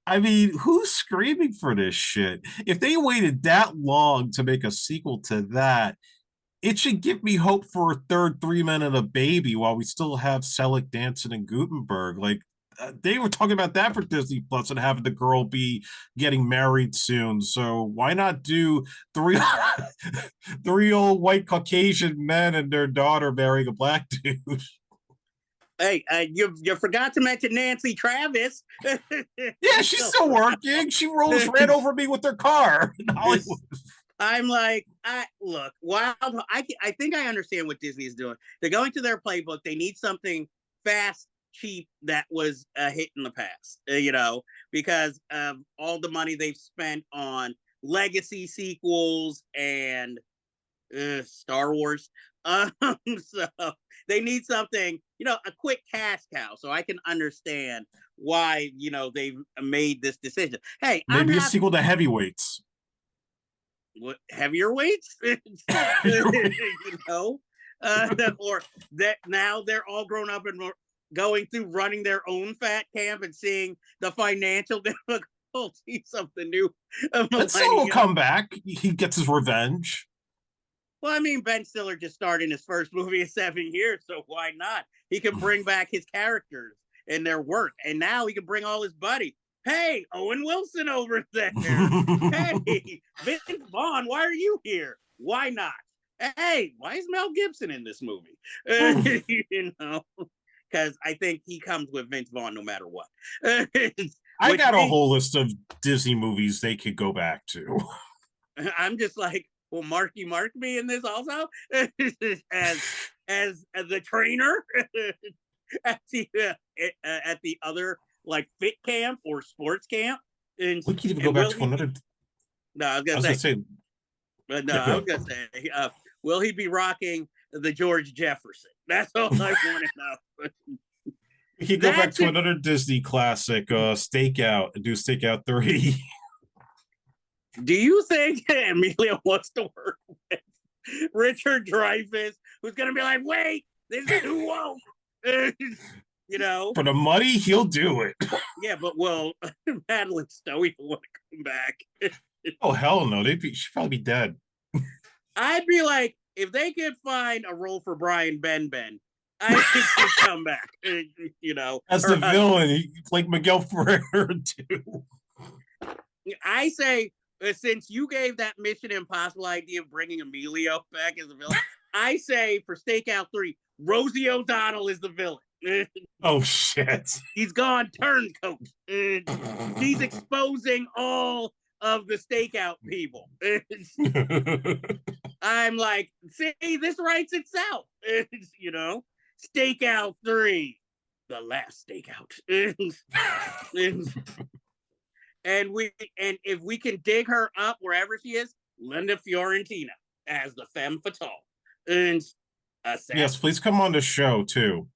I mean, who's screaming for this shit? If they waited that long to make a sequel to that, it should give me hope for a third Three Men and a Baby while we still have Selleck, Danson, and Gutenberg. Like they were talking about that for Disney Plus and having the girl be getting married soon. So why not do three three old white Caucasian men and their daughter marrying a black dude? Hey, you forgot to mention Nancy Travis. Yeah, she's still working. She ran over me with her car in Hollywood. I'm like, I look, Wild. I think I understand what Disney is doing. They're going to their playbook. They need something fast, cheap that was a hit in the past. Because of all the money they've spent on legacy sequels and Star Wars. So they need something, a quick cash cow. So I can understand why they've made this decision. Hey, I'm Maybe a happy. sequel to Heavyweights. What, heavier weights? know, or that now they're all grown up and going through running their own fat camp and seeing the financial difficulties of the new That still will millennium. come back. He gets his revenge. Well, I mean, Ben Stiller just starred in his first movie in 7 years, so why not? He can bring back his characters and their work, and now he can bring all his buddies. Hey, Owen Wilson over there. Hey, Vince Vaughn, why are you here? Why not? Hey, why is Mel Gibson in this movie? Because I think he comes with Vince Vaughn no matter what. I got a whole list of Disney movies they could go back to. I'm just like, will Marky Mark be in this also? as the trainer at the other like fit camp or sports camp? And we can even go back to another. No, I was gonna say. No, yeah, I was gonna say. Will he be rocking the George Jefferson? That's all I want to know. We could go back to another Disney classic, Stakeout, and do Stakeout 3. Do you think Emilio wants to work with Richard Dreyfuss, who's going to be like, wait, this is too woke? For the money, he'll do it. Yeah, but will Madeline Stowe want to come back? Oh, hell no. She'd probably be dead. I'd be like, if they could find a role for Brian Benben, I think he'd come back. As the villain, like Miguel Ferrer, too. I say, since you gave that Mission Impossible idea of bringing Emilio back as a villain, I say for Stakeout 3, Rosie O'Donnell is the villain. Oh, shit. He's gone turncoat. He's exposing all of the Stakeout people. I'm like, see, this writes itself. Stakeout 3, the last Stakeout. And if we can dig her up wherever she is, Linda Fiorentina as the femme fatale. And yes, please come on the show too.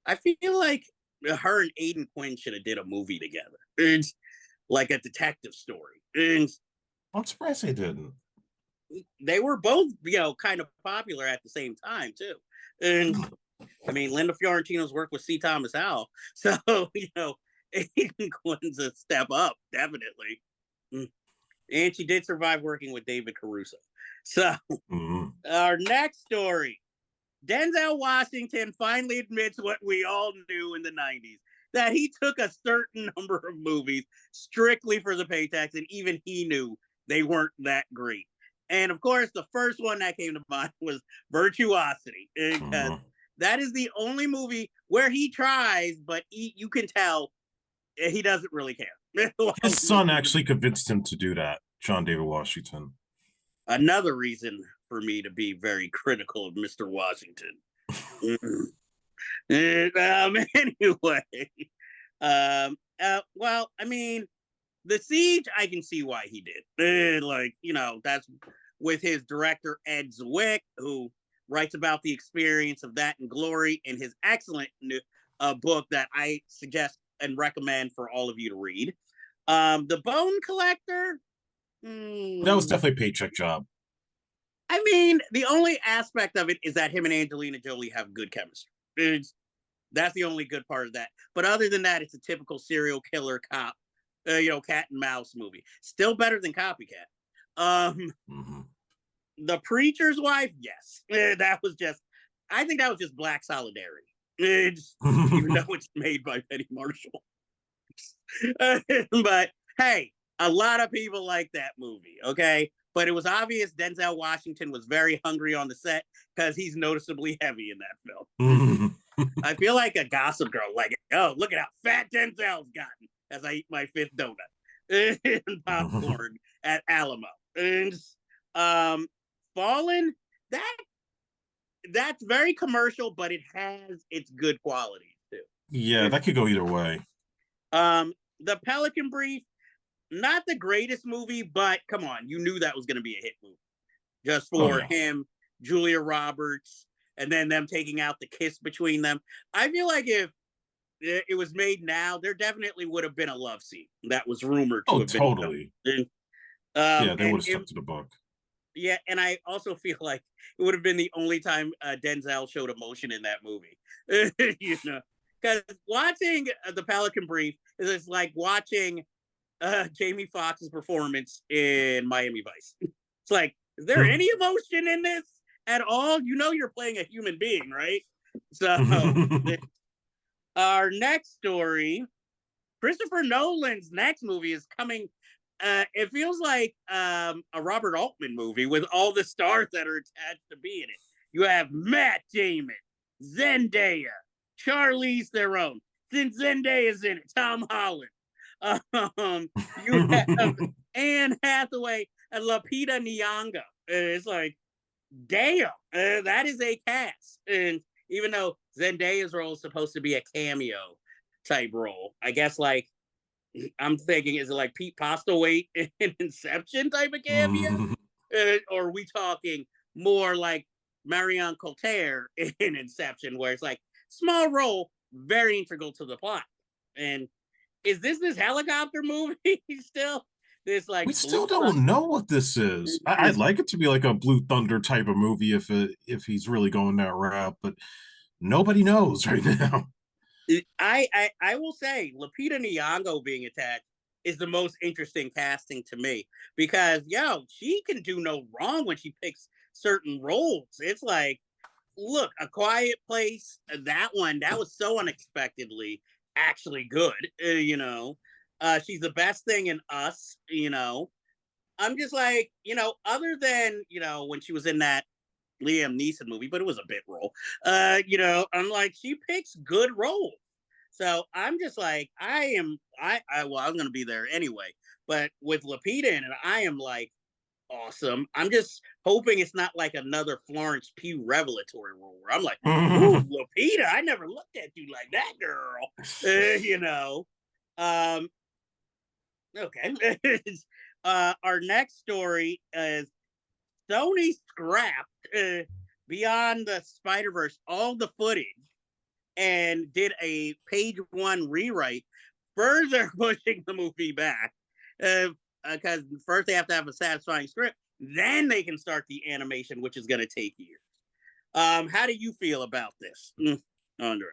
I feel like her and Aiden Quinn should have did a movie together. It's like a detective story. And I'm surprised they didn't. They were both, kind of popular at the same time too. And I mean, Linda Fiorentina's worked with C. Thomas Howell, so Aiden Quinn's a step up, definitely. And she did survive working with David Caruso. So, Our next story, Denzel Washington finally admits what we all knew in the 90s, that he took a certain number of movies strictly for the paychecks, and even he knew they weren't that great. And of course, the first one that came to mind was Virtuosity, because that is the only movie where he tries, but you can tell he doesn't really care. His son actually convinced him to do that, John David Washington. Another reason for me to be very critical of Mr. Washington. Anyway, well, I mean, The Siege, I can see why he did. That's with his director, Ed Zwick, who writes about the experience of that and glory in his excellent book that I suggest and recommend for all of you to read. The Bone Collector. That was definitely a paycheck job. I mean, the only aspect of it is that him and Angelina Jolie have good chemistry. That's the only good part of that. But other than that, it's a typical serial killer cop, cat and mouse movie. Still better than Copycat. The Preacher's Wife, yes. I think that was just black solidarity. Even though it's made by Penny Marshall. But hey, a lot of people like that movie, okay? But it was obvious Denzel Washington was very hungry on the set because he's noticeably heavy in that film. I feel like a Gossip Girl. Like, oh, look at how fat Denzel's gotten as I eat my fifth donut and popcorn at Alamo. And Fallen, that that's very commercial, but it has its good qualities too. Yeah, It's, that could go either way. the Pelican Brief, not the greatest movie, but come on, you knew that was going to be a hit movie just Oh for yeah. him, Julia Roberts, and then them taking out the kiss between them. I feel like if it was made now, there definitely would have been a love scene that was rumored to Oh, have been totally. done. Yeah, they would And have stuck to the book. yeah, and I also feel like it would have been the only time Denzel showed emotion in that movie. You know, because watching the Pelican Brief is like watching Jamie Foxx's performance in Miami Vice. It's like, is there any emotion in this at all? You know, you're playing a human being, right? So, our next story, Christopher Nolan's next movie is coming. It feels like a Robert Altman movie with all the stars that are attached to be in it. You have Matt Damon, Zendaya, Charlize Theron. Since Zendaya's in it, Tom Holland. You have Anne Hathaway and Lupita Nyong'o. It's like, damn, that is a cast. And even though Zendaya's role is supposed to be a cameo type role, I guess like I'm thinking, is it like Pete Postlewaite in Inception type of cameo, or are we talking more like Marion Cotillard in Inception, where it's like small role, very integral to the plot? And is this helicopter movie still? This We like still Blue don't know what this is. I'd Thunder? like it to be like a Blue Thunder type of movie if he's really going that route, but nobody knows right now. I will say Lupita Nyong'o being attached is the most interesting casting to me because she can do no wrong when she picks certain roles. It's like, look, A Quiet Place, that was so unexpectedly actually good. She's the best thing in Us. I'm just like, other than when she was in that Liam Neeson movie, but it was a bit role. I'm like, she picks good roles. So I'm just like, well, I'm gonna be there anyway. But with Lupita in it, I am like awesome. I'm just hoping it's not like another Florence Pugh revelatory role where I'm like, ooh, Lupita, I never looked at you like that, girl. Um, okay. Our next story is Sony scrapped Beyond the Spider Verse all the footage and did a page one rewrite, further pushing the movie back. Because first they have to have a satisfying script, then they can start the animation, which is going to take years. How do you feel about this, Andre?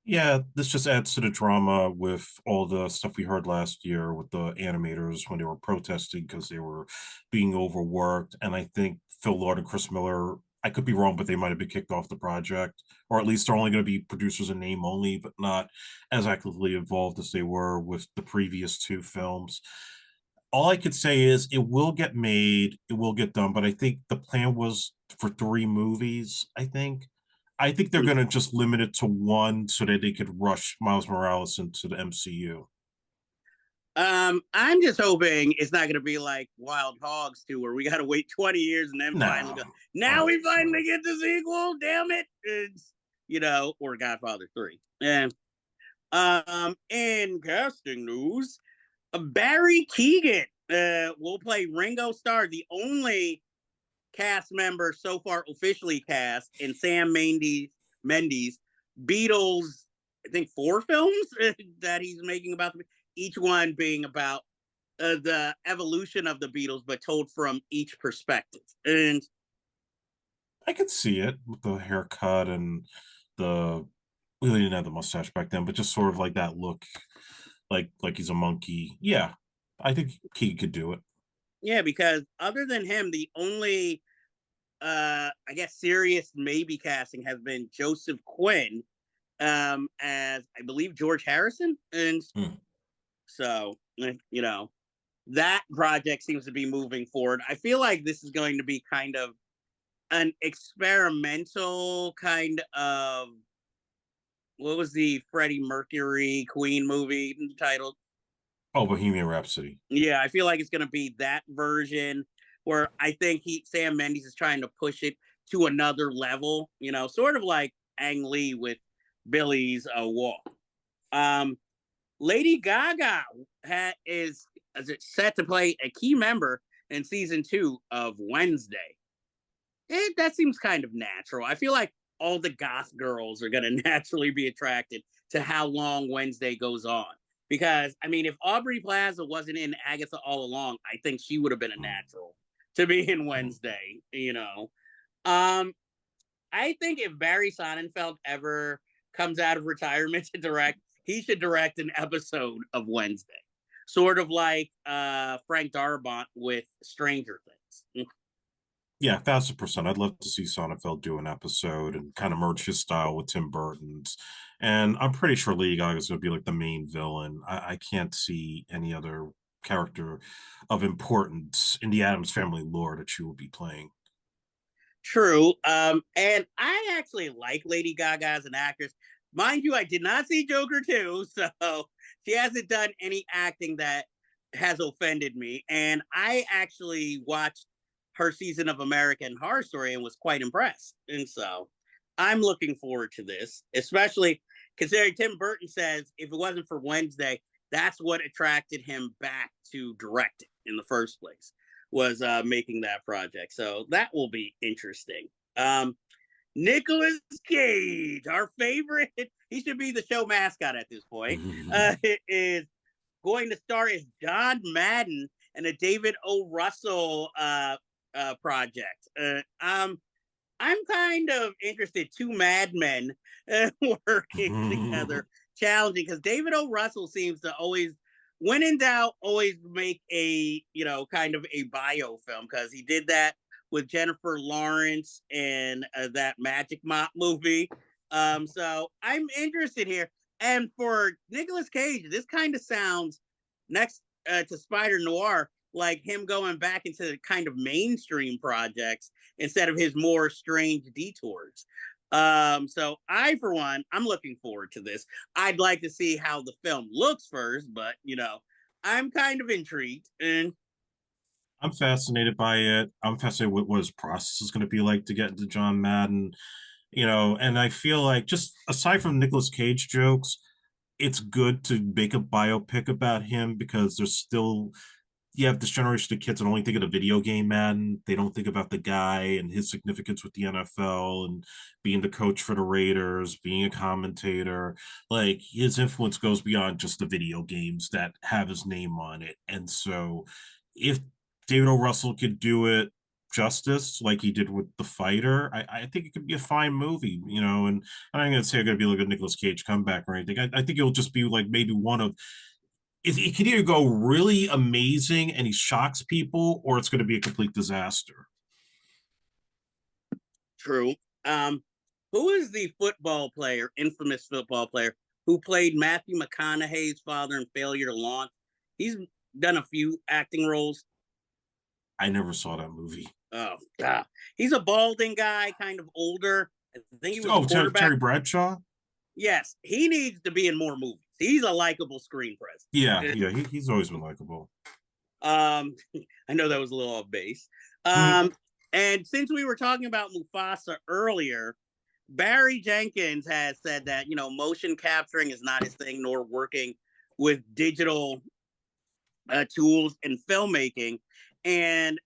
Yeah, this just adds to the drama with all the stuff we heard last year with the animators when they were protesting because they were being overworked. And I think Phil Lord and Chris Miller, I could be wrong, but they might have been kicked off the project, or at least they're only going to be producers in name only, but not as actively involved as they were with the previous two films. All I could say is it will get made, it will get done, but I think the plan was for three movies, I think. I think they're going to just limit it to one so that they could rush Miles Morales into the MCU. I'm just hoping it's not going to be like Wild Hogs 2, where we got to wait 20 years and then finally go, No, I now don't we think so. finally get the sequel, damn it. Or Godfather 3. And in casting news, Barry Keoghan will play Ringo Starr, the only cast member so far officially cast in Sam Mendes Beatles, I think 4 films that he's making about each one being about the evolution of the Beatles, but told from each perspective. And I could see it with the haircut and the we didn't have the mustache back then, but just sort of like that look, like he's a monkey. Yeah, I think he could do it. yeah, because other than him, the only I guess serious maybe casting has been Joseph Quinn as I believe George Harrison. And Hmm. so, that project seems to be moving forward. I feel like this is going to be kind of an experimental kind of what was the Freddie Mercury Queen movie titled? Oh, Bohemian Rhapsody. Yeah, I feel like it's gonna be that version where I think Sam Mendes is trying to push it to another level, sort of like Ang Lee with Billy's Walk. Um, Lady Gaga is it set to play a key member in season 2 of Wednesday. That seems kind of natural. I feel like all the goth girls are going to naturally be attracted to how long Wednesday goes on. Because, I mean, if Aubrey Plaza wasn't in Agatha all along, I think she would have been a natural to be in Wednesday. I think if Barry Sonnenfeld ever comes out of retirement to direct, he should direct an episode of Wednesday. Sort of like Frank Darabont with Stranger Things. Yeah, 1,000%. I'd love to see Sonnenfeld do an episode and kind of merge his style with Tim Burton's. And I'm pretty sure Lady Gaga is going to be like the main villain. I can't see any other character of importance in the Addams Family lore that she will be playing. True. And I actually like Lady Gaga as an actress. Mind you, I did not see Joker 2, so she hasn't done any acting that has offended me. And I actually watched her season of American Horror Story and was quite impressed. And so I'm looking forward to this, especially considering Tim Burton says if it wasn't for Wednesday, that's what attracted him back to directing in the first place, was making that project. So that will be interesting. Nicolas Cage, our favorite, he should be the show mascot at this point, is going to star as John Madden in a David O. Russell project. I'm kind of interested. Two madmen working together, challenging, because David O. Russell seems to always, when in doubt, always make a kind of a bio film, because he did that with Jennifer Lawrence and that Magic Mop movie. So I'm interested here. And for Nicolas Cage, this kind of sounds next to Spider Noir, like him going back into kind of mainstream projects instead of his more strange detours. So for one, I'm looking forward to this. I'd like to see how the film looks first, but I'm kind of intrigued. And I'm fascinated by it. I'm fascinated with what his process is going to be like to get into John Madden, and I feel like just aside from Nicolas Cage jokes, it's good to make a biopic about him because there's still you have this generation of kids that only think of the video game Madden. They don't think about the guy and his significance with the NFL and being the coach for the Raiders, being a commentator. Like his influence goes beyond just the video games that have his name on it. And so if David O. Russell could do it justice like he did with The Fighter, I think it could be a fine movie, and I'm not going to say I'm going to be like a Nicolas Cage comeback or anything. I think it'll just be like maybe one of it could either go really amazing and he shocks people, or it's going to be a complete disaster. true. Who is the infamous football player, who played Matthew McConaughey's father in Failure to Launch? He's done a few acting roles. I never saw that movie. Oh, God. He's a balding guy, kind of older. I think he was a quarterback. Terry Bradshaw. Yes, he needs to be in more movies. He's a likable screen presence. Yeah, he's always been likable. I know that was a little off base. And since we were talking about Mufasa earlier, Barry Jenkins has said that motion capturing is not his thing, nor working with digital tools in filmmaking. And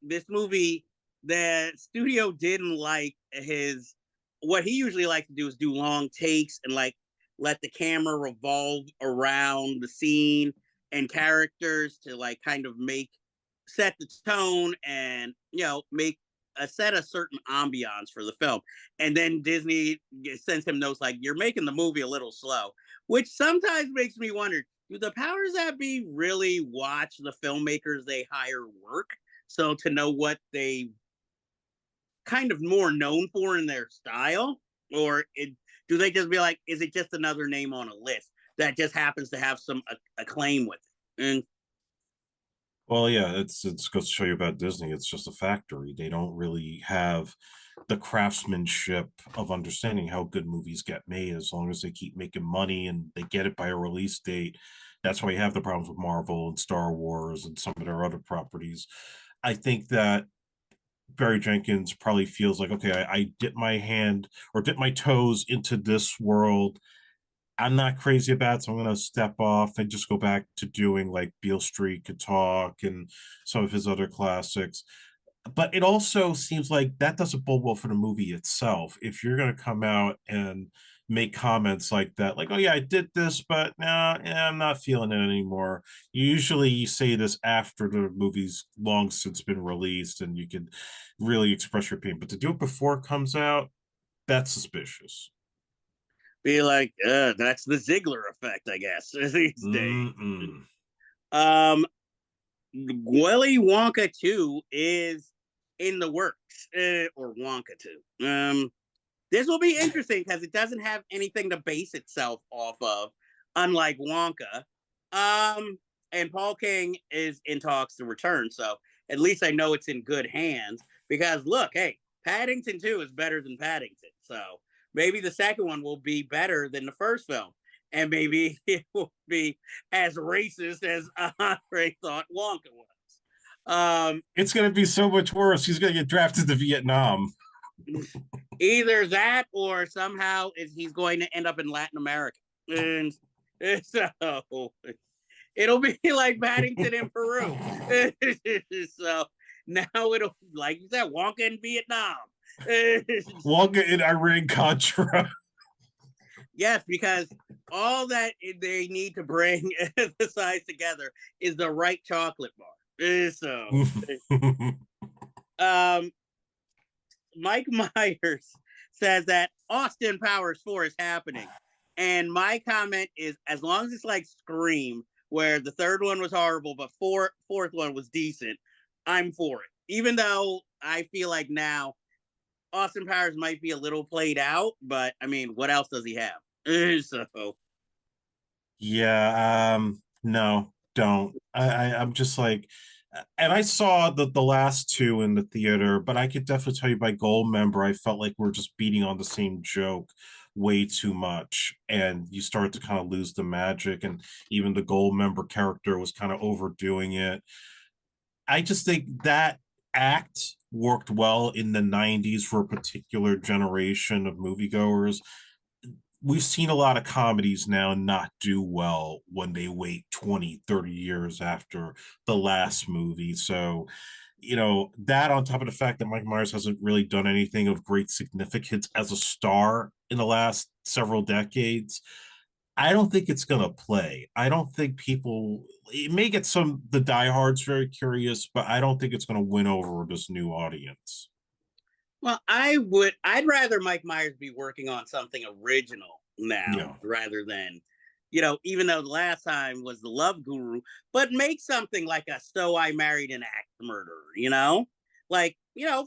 this movie, the studio didn't like what he usually likes to do is do long takes and like let the camera revolve around the scene and characters to like kind of set the tone and set a certain ambiance for the film. And then Disney sends him notes like, you're making the movie a little slow, which sometimes makes me wonder, do the powers that be really watch the filmmakers they hire work? So to know what they kind of more known for in their style, or do they just be like, is it just another name on a list that just happens to have some acclaim with it? And well, yeah, it's goes to show you about Disney. It's just a factory. They don't really have the craftsmanship of understanding how good movies get made as long as they keep making money and they get it by a release date. That's why you have the problems with Marvel and Star Wars and some of their other properties. I think that Barry Jenkins probably feels like, okay, I dip my hand or dip my toes into this world. I'm not crazy about it, so I'm going to step off and just go back to doing like Beale Street Could Talk and some of his other classics. But it also seems like that doesn't bode well for the movie itself. If you're going to come out and make comments like that, like, oh yeah, I did this, but no, yeah, I'm not feeling it anymore. Usually you say this after the movie's long since been released and you can really express your opinion. But to do it before it comes out, that's suspicious. Be like, that's the Ziegler effect, I guess, these days. Mm-mm. Um, Willy Wonka 2 is in the works, or Wonka 2. This will be interesting because it doesn't have anything to base itself off of, unlike Wonka. Um, and Paul King is in talks to return, so at least I know it's in good hands. Because look, hey, Paddington 2 is better than Paddington, so maybe the second one will be better than the first film, and maybe it will be as racist as Andre thought Wonka was. It's going to be so much worse. He's going to get drafted to Vietnam. Either that or somehow he's going to end up in Latin America. And so it'll be like Paddington in Peru. So now it'll, like you said, Wonka in Vietnam. Wonka in Iran Contra. Yes, because all that they need to bring the sides together is the right chocolate bar. So, um, Mike Myers says that Austin Powers 4 is happening. And my comment is, as long as it's like Scream, where the third one was horrible, but fourth one was decent, I'm for it. Even though I feel like now Austin Powers might be a little played out, but I mean, what else does he have? So Yeah, no, don't. I'm just like, and I saw the last two in the theater, but I could definitely tell you by Gold Member, I felt like we're just beating on the same joke way too much, and you start to kind of lose the magic, and even the Gold Member character was kind of overdoing it. I just think that act worked well in the 90s for a particular generation of moviegoers. We've seen a lot of comedies now not do well when they wait 20, 30 years after the last movie. So, that on top of the fact that Mike Myers hasn't really done anything of great significance as a star in the last several decades, I don't think it's going to play. I don't think people, it may get some, the diehards very curious, but I don't think it's going to win over this new audience. well, I'd rather Mike Myers be working on something original now Yeah. rather than, even though the last time was the Love Guru, but make something like a So I Married an Axe Murderer, like,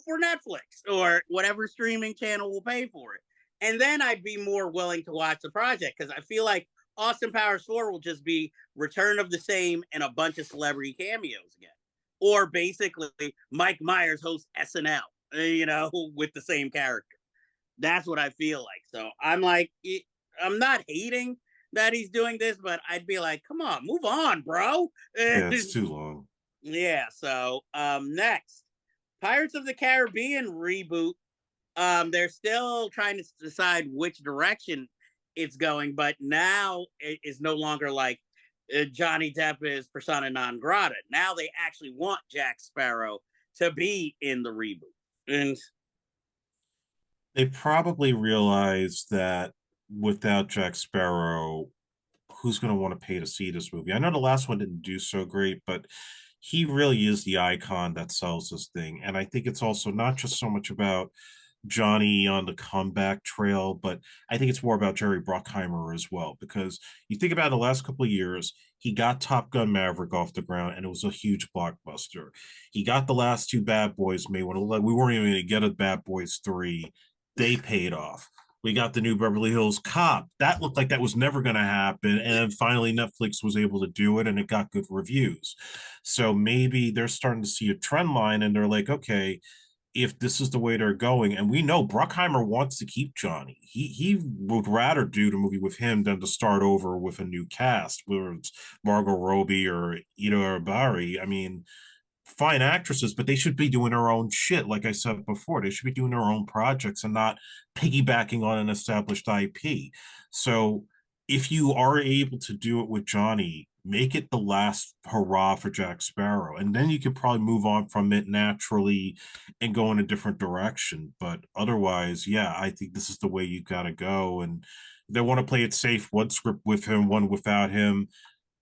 for Netflix or whatever streaming channel will pay for it. And then I'd be more willing to watch the project because I feel like Austin Powers 4 will just be Return of the Same and a bunch of celebrity cameos again. Or basically, Mike Myers hosts SNL, with the same character. That's what I feel like. So I'm like, I'm not hating that he's doing this, but I'd be like, come on, move on, bro. Yeah, it's too long. Yeah. So next, Pirates of the Caribbean reboot. They're still trying to decide which direction it's going, but now it is no longer like Johnny Depp is persona non grata. Now they actually want Jack Sparrow to be in the reboot. And They probably realized that without Jack Sparrow, who's going to want to pay to see this movie? I know the last one didn't do so great, but he really is the icon that sells this thing. And I think it's also not just so much about Johnny on the comeback trail, but I think it's more about Jerry Bruckheimer as well. Because you think about the last couple of years, he got Top Gun Maverick off the ground, and it was a huge blockbuster. He got the last two Bad Boys made when we weren't even going to get a Bad Boys 3. They paid off. We got the new Beverly Hills Cop. That looked like that was never going to happen. And then finally, Netflix was able to do it and it got good reviews. So maybe they're starting to see a trend line and they're like, okay, if this is the way they're going, and we know Bruckheimer wants to keep Johnny. He would rather do the movie with him than to start over with a new cast, whether it's Margot Robbie or Ida Arbari. I mean, fine actresses, but they should be doing their own shit. Like I said before, they should be doing their own projects and not piggybacking on an established IP. So if you are able to do it with Johnny, make it the last hurrah for Jack Sparrow. And then you could probably move on from it naturally and go in a different direction. But otherwise, yeah, I think this is the way you got to go. And they want to play it safe, one script with him, one without him.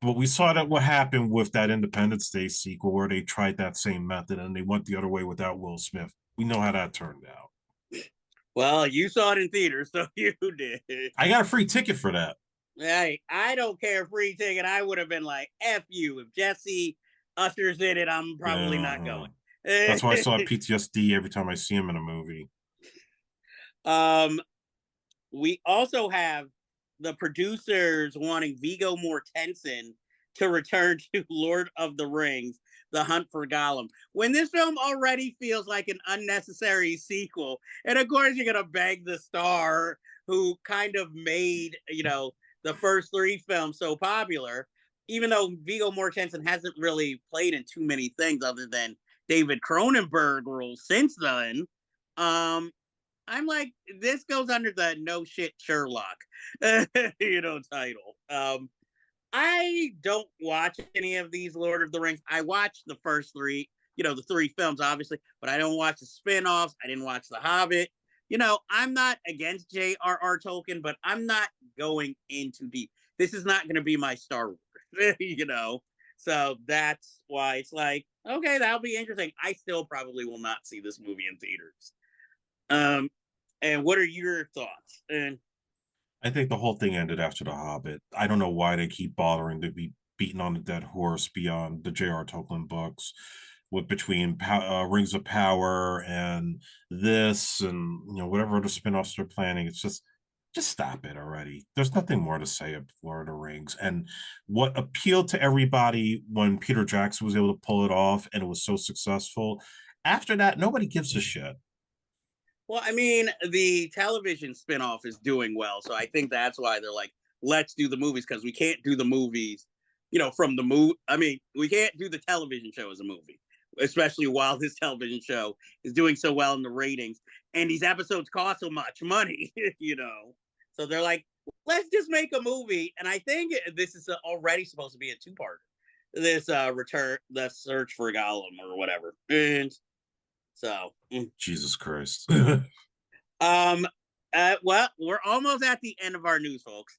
But we saw that what happened with that Independence Day sequel where they tried that same method and they went the other way without Will Smith. We know how that turned out. Well, you saw it in theaters, so you did. I got a free ticket for that. Hey, I don't care, free ticket. I would have been like, F you. If Jesse ushers in it, I'm probably not Uh-huh. going. That's why I saw PTSD every time I see him in a movie. um, we also have the producers wanting Viggo Mortensen to return to Lord of the Rings, The Hunt for Gollum. When this film already feels like an unnecessary sequel, and of course you're gonna beg the star who kind of made, the first three films so popular, even though Viggo Mortensen hasn't really played in too many things other than David Cronenberg roles since then. Um, I'm like, this goes under the no shit Sherlock, title. I don't watch any of these Lord of the Rings. I watched the first three, the three films, obviously, but I don't watch the spin-offs. I didn't watch The Hobbit. I'm not against J.R.R. Tolkien, but I'm not going into deep. This is not going to be my Star Wars, So that's why it's like, okay, that'll be interesting. I still probably will not see this movie in theaters. And what are your thoughts? And I think the whole thing ended after The Hobbit. I don't know why they keep bothering to be beating on the dead horse beyond the J.R. Tolkien books, with between Rings of Power and this, and whatever other spin-offs they're planning. It's just stop it already. There's nothing more to say of Lord of the Rings. And what appealed to everybody when Peter Jackson was able to pull it off and it was so successful, after that, nobody gives a shit. well, I mean, the television spinoff is doing well, so I think that's why they're like, let's do the movies because we can't do the movies, from the movie. I mean, we can't do the television show as a movie, especially while this television show is doing so well in the ratings, and these episodes cost so much money, So they're like, let's just make a movie, and I think this is already supposed to be a two-part. This the search for Gollum or whatever, and so. Jesus Christ. Well, we're almost at the end of our news, folks.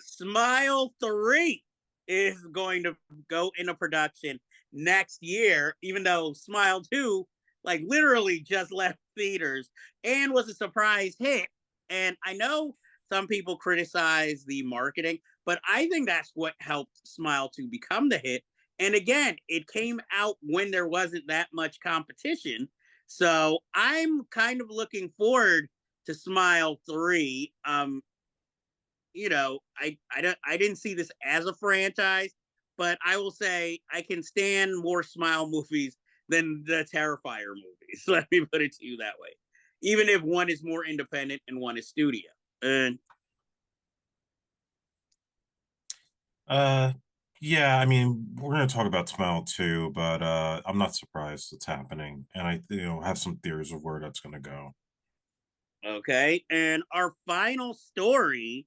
Smile 3 is going to go into production next year, even though Smile 2, like, literally just left theaters and was a surprise hit. And I know some people criticize the marketing, but I think that's what helped Smile 2 become the hit. And again, it came out when there wasn't that much competition. So I'm kind of looking forward to Smile 3. I didn't see this as a franchise, but I will say I can stand more Smile movies than the Terrifier movies. Let me put it to you that way. Even if one is more independent and one is studio. And uh yeah, I mean, we're gonna talk about Smile too, but I'm not surprised it's happening. And I have some theories of where that's gonna go. okay. And our final story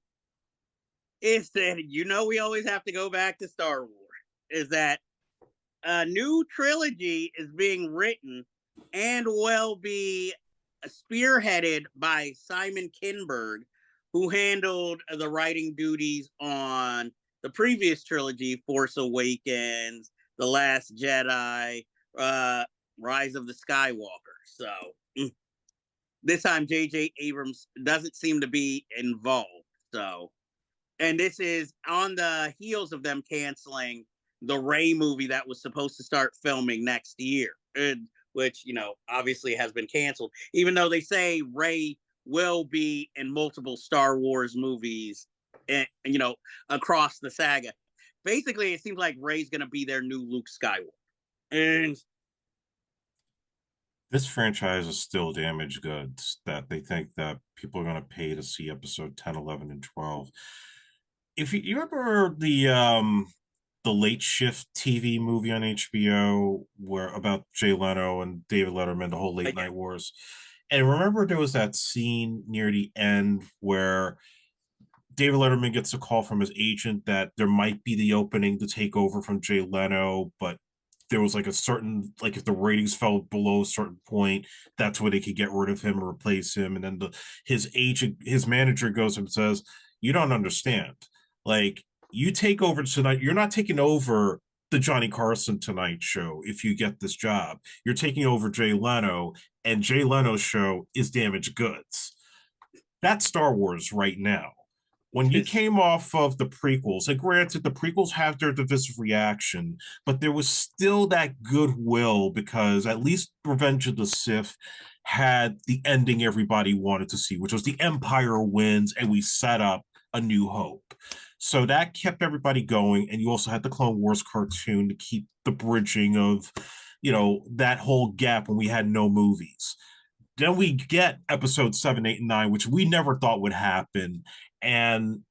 is that we always have to go back to Star Wars. Is that a new trilogy is being written and will be spearheaded by Simon Kinberg, who handled the writing duties on the previous trilogy, Force Awakens, The Last Jedi, Rise of the Skywalker. So this time, J.J. Abrams doesn't seem to be involved. So, and this is on the heels of them canceling the Ray movie that was supposed to start filming next year, which, obviously has been canceled, even though they say Ray will be in multiple Star Wars movies, and, across the saga. Basically, it seems like Ray's going to be their new Luke Skywalker. And This franchise is still damaged goods that they think that people are going to pay to see episode 10, 11, and 12. If you remember the late shift TV movie on HBO where about Jay Leno and David Letterman, the whole late Yeah. night wars. And remember there was that scene near the end where David Letterman gets a call from his agent that there might be the opening to take over from Jay Leno, but there was like a certain, like if the ratings fell below a certain point, that's where they could get rid of him or replace him. And then his agent, his manager goes and says, "You don't understand. Like you take over tonight, you're not taking over the Johnny Carson Tonight show if you get this job. You're taking over Jay Leno, and Jay Leno's show is damaged goods." That's Star Wars right now. When you Just came off of the prequels, and granted, the prequels have their divisive reaction, but there was still that goodwill because at least Revenge of the Sith had the ending everybody wanted to see, which was the Empire wins and we set up a new hope. So that kept everybody going. And you also had the Clone Wars cartoon to keep the bridging of, that whole gap when we had no movies. Then we get episode 7, 8, and 9, which we never thought would happen. And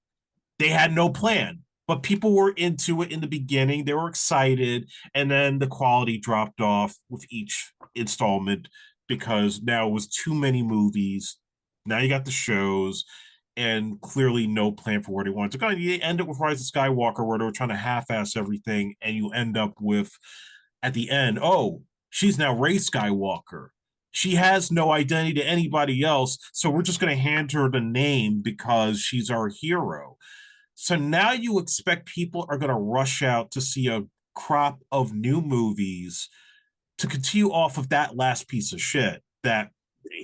they had no plan, but people were into it in the beginning. They were excited. And then the quality dropped off with each installment because now it was too many movies. Now you got the shows and clearly no plan for where they wanted to go. And you end up with Rise of Skywalker, where they were trying to half-ass everything, and you end up with at the end, oh, she's now Rey Skywalker. She has no identity to anybody else, so we're just going to hand her the name because she's our hero. So now you expect people are going to rush out to see a crop of new movies to continue off of that last piece of shit that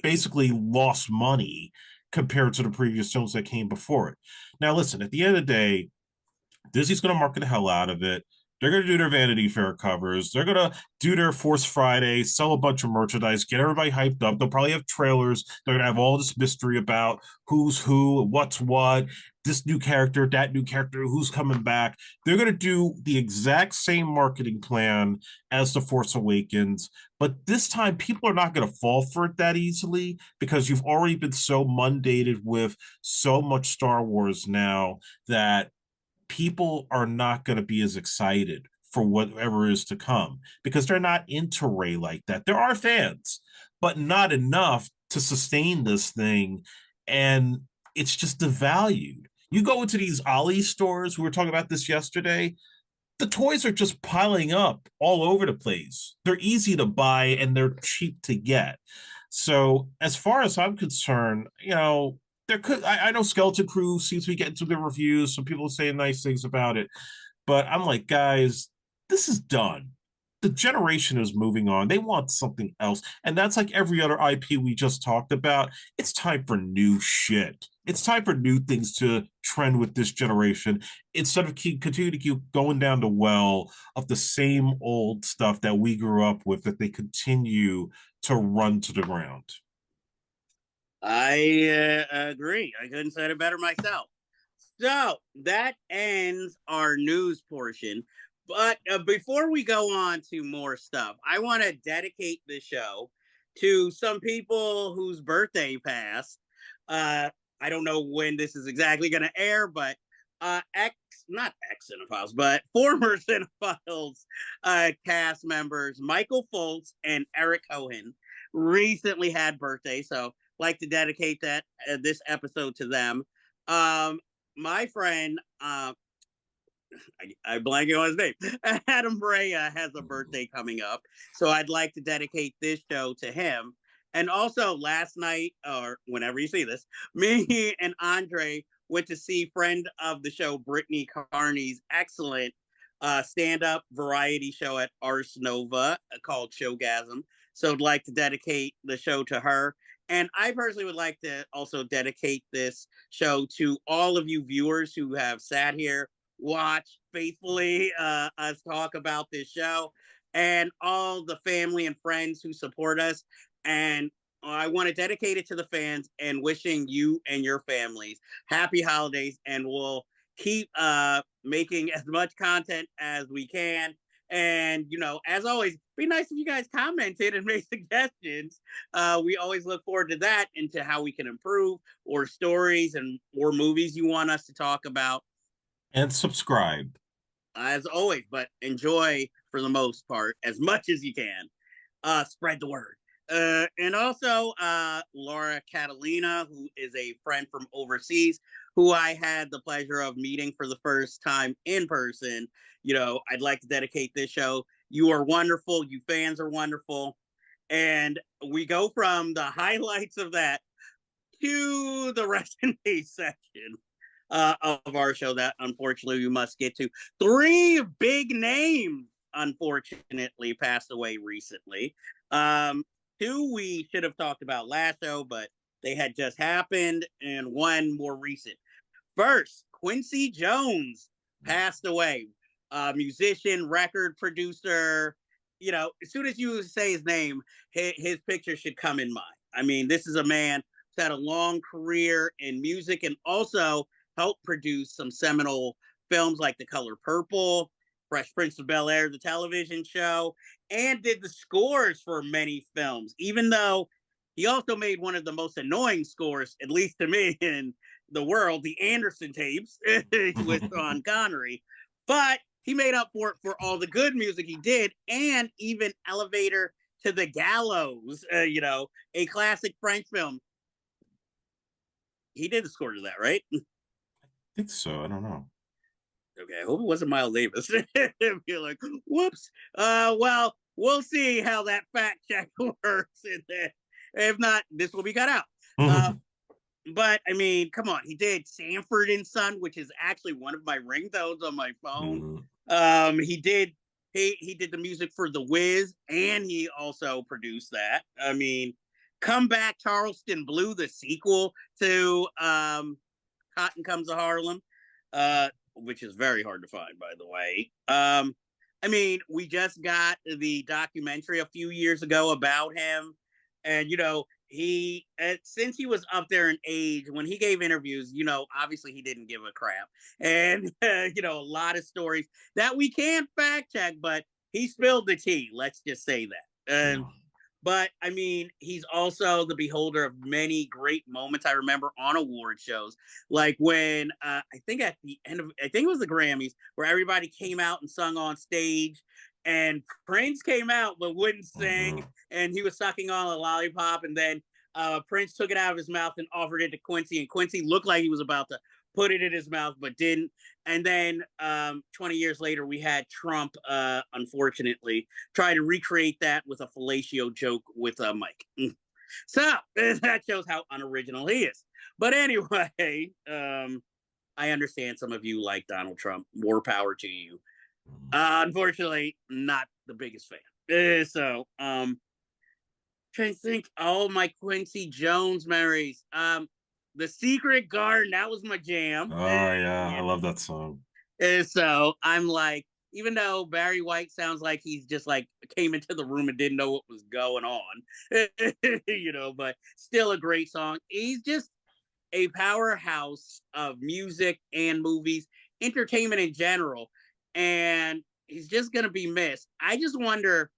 basically lost money compared to the previous films that came before it. Now, listen, at the end of the day, Disney's going to market the hell out of it. They're going to do their Vanity Fair covers. They're going to do their Force Friday, sell a bunch of merchandise, get everybody hyped up. They'll probably have trailers. They're going to have all this mystery about who's who, what's what, this new character, that new character, who's coming back. They're going to do the exact same marketing plan as The Force Awakens. But this time, people are not going to fall for it that easily because you've already been so mandated with so much Star Wars now that people are not going to be as excited for whatever is to come because they're not into Ray like that. There are fans, but not enough to sustain this thing. And it's just devalued. You go into these Ollie stores, we were talking about this yesterday, the toys are just piling up all over the place. They're easy to buy and they're cheap to get. So, as far as I'm concerned, there could I know Skeleton Crew seems to be getting some good reviews. Some people are saying nice things about it, but I'm like, guys, this is done. The generation is moving on. They want something else. And that's like every other IP we just talked about. It's time for new shit. It's time for new things to trend with this generation instead of continue to keep going down the well of the same old stuff that we grew up with that they continue to run to the ground. I agree. I couldn't say it better myself. So that ends our news portion. But before we go on to more stuff, I want to dedicate the show to some people whose birthday passed. I don't know when this is exactly going to air, but not ex Cinephiles, but former Cinephiles cast members Michael Foltz and Eric Cohen recently had birthdays. So like to dedicate that this episode to them. My friend, I blanking on his name. Adam Brea has a birthday coming up, so I'd like to dedicate this show to him. And also, last night or whenever you see this, me and Andre went to see friend of the show Brittany Carney's excellent stand-up variety show at Ars Nova called Showgasm. So I'd like to dedicate the show to her. And I personally would like to also dedicate this show to all of you viewers who have sat here, watched faithfully us talk about this show, and all the family and friends who support us. And I want to dedicate it to the fans and wishing you and your families happy holidays. And we'll keep making as much content as we can. And, as always, be nice if you guys commented and made suggestions. We always look forward to that and to how we can improve, or stories and or movies you want us to talk about, And subscribe. as always. But enjoy for the most part as much as you can. Spread the word. And also Laura Catalina, who is a friend from overseas, who I had the pleasure of meeting for the first time in person. I'd like to dedicate this show. You are wonderful. You fans are wonderful. And we go from the highlights of that to the rest in peace section of our show that unfortunately we must get to. Three big names unfortunately passed away recently. Two we should have talked about last show, but they had just happened, and one more recent. First, Quincy Jones passed away. Musician, record producer. As soon as you say his name, his picture should come in mind. I mean, this is a man who's had a long career in music and also helped produce some seminal films like The Color Purple, Fresh Prince of Bel Air, the television show, and did the scores for many films, even though he also made one of the most annoying scores, at least to me, in the world, the Anderson tapes with Sean Connery. But he made up for it for all the good music he did, and even Elevator to the Gallows, a classic French film. He did the score to that, right? I think so. I don't know. Okay, I hope it wasn't Miles Davis. You're like, whoops. Well, we'll see how that fact check works. And then, if not, this will be cut out. Uh, but I mean, come on, he did Sanford and Son, which is actually one of my ringtones on my phone. He did he did the music for The Wiz, and he also produced that. I mean, Come Back Charleston Blue, the sequel to Cotton Comes to Harlem. Which is very hard to find, by the way. I mean, we just got the documentary a few years ago about him, and he since he was up there in age when he gave interviews, obviously he didn't give a crap, and a lot of stories that we can't fact check, but he spilled the tea. Let's just say that. But I mean, he's also the beholder of many great moments I remember on award shows, like when I think at the end of, I think it was the Grammys, where everybody came out and sung on stage, and Prince came out but wouldn't sing, and he was sucking on a lollipop, and then Prince took it out of his mouth and offered it to Quincy, and Quincy looked like he was about to put it in his mouth but didn't. And then 20 years later, we had Trump, unfortunately, try to recreate that with a fellatio joke with Mike. So that shows how unoriginal he is. But anyway, I understand some of you like Donald Trump. More power to you. Unfortunately, not the biggest fan. Trying to think all my Quincy Jones memories. The Secret Garden, that was my jam. Oh yeah, I love that song. So I'm like, even though Barry White sounds like he's just like came into the room and didn't know what was going on, but still a great song. He's just a powerhouse of music and movies, entertainment in general, and he's just gonna be missed. I just wonder,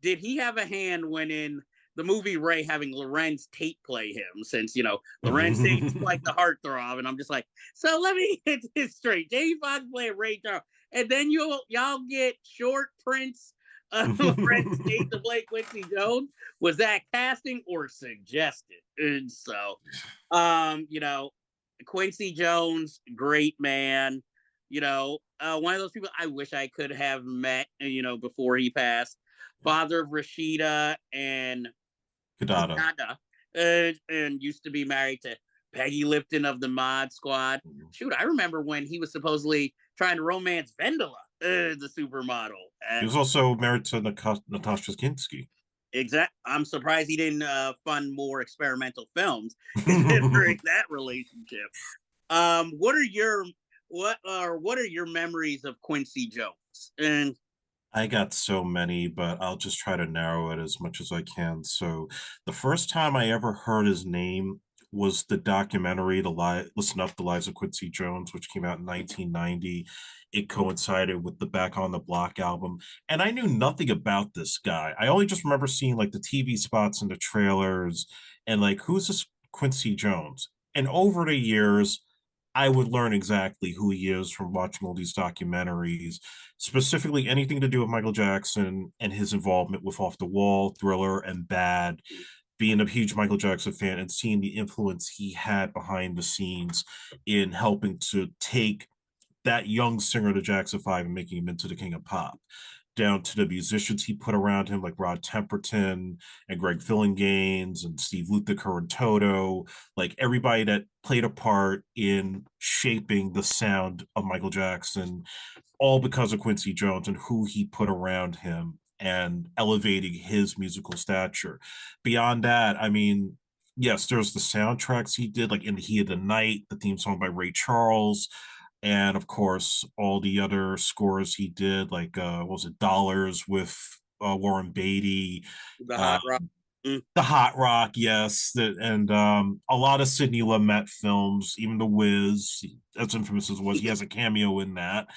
did he have a hand when in the movie Ray having Lorenz Tate play him, since Lorenz Tate's like the heartthrob, and I'm just like, so let me get this straight. Jamie Foxx playing Ray Charles, and then y'all get short Prince Lorenz Tate to play Quincy Jones. Was that casting or suggested? And so, Quincy Jones, great man. One of those people I wish I could have met, before he passed. Father of Rashida and Kadada. And used to be married to Peggy Lipton of the Mod Squad. Shoot, I remember when he was supposedly trying to romance Vendela, the supermodel. He was also married to Natasha Kinski. Exactly. I'm surprised he didn't fund more experimental films during that relationship. What are your memories of Quincy Jones? And I got so many, but I'll just try to narrow it as much as I can. So, the first time I ever heard his name was the documentary, Listen Up, The Lives of Quincy Jones, which came out in 1990. It coincided with the Back on the Block album. And I knew nothing about this guy. I only just remember seeing like the TV spots and the trailers and like, who's this Quincy Jones? And over the years, I would learn exactly who he is from watching all these documentaries, specifically anything to do with Michael Jackson and his involvement with Off the Wall, Thriller, and Bad. Being a huge Michael Jackson fan and seeing the influence he had behind the scenes in helping to take that young singer to Jackson 5 and making him into the king of pop, down to the musicians he put around him, like Rod Temperton and Greg Gaines and Steve Lukather and Toto, like everybody that played a part in shaping the sound of Michael Jackson, all because of Quincy Jones and who he put around him and elevating his musical stature. Beyond that, I mean, yes, there's the soundtracks he did, like In the Heat of the Night, the theme song by Ray Charles, and of course all the other scores he did, like what was it, Dollars with Warren Beatty, The uh, Hot Rock. Mm. the Hot Rock, yes, and a lot of Sidney Lumet films, even The Wiz, as infamous as was, he has a cameo in that.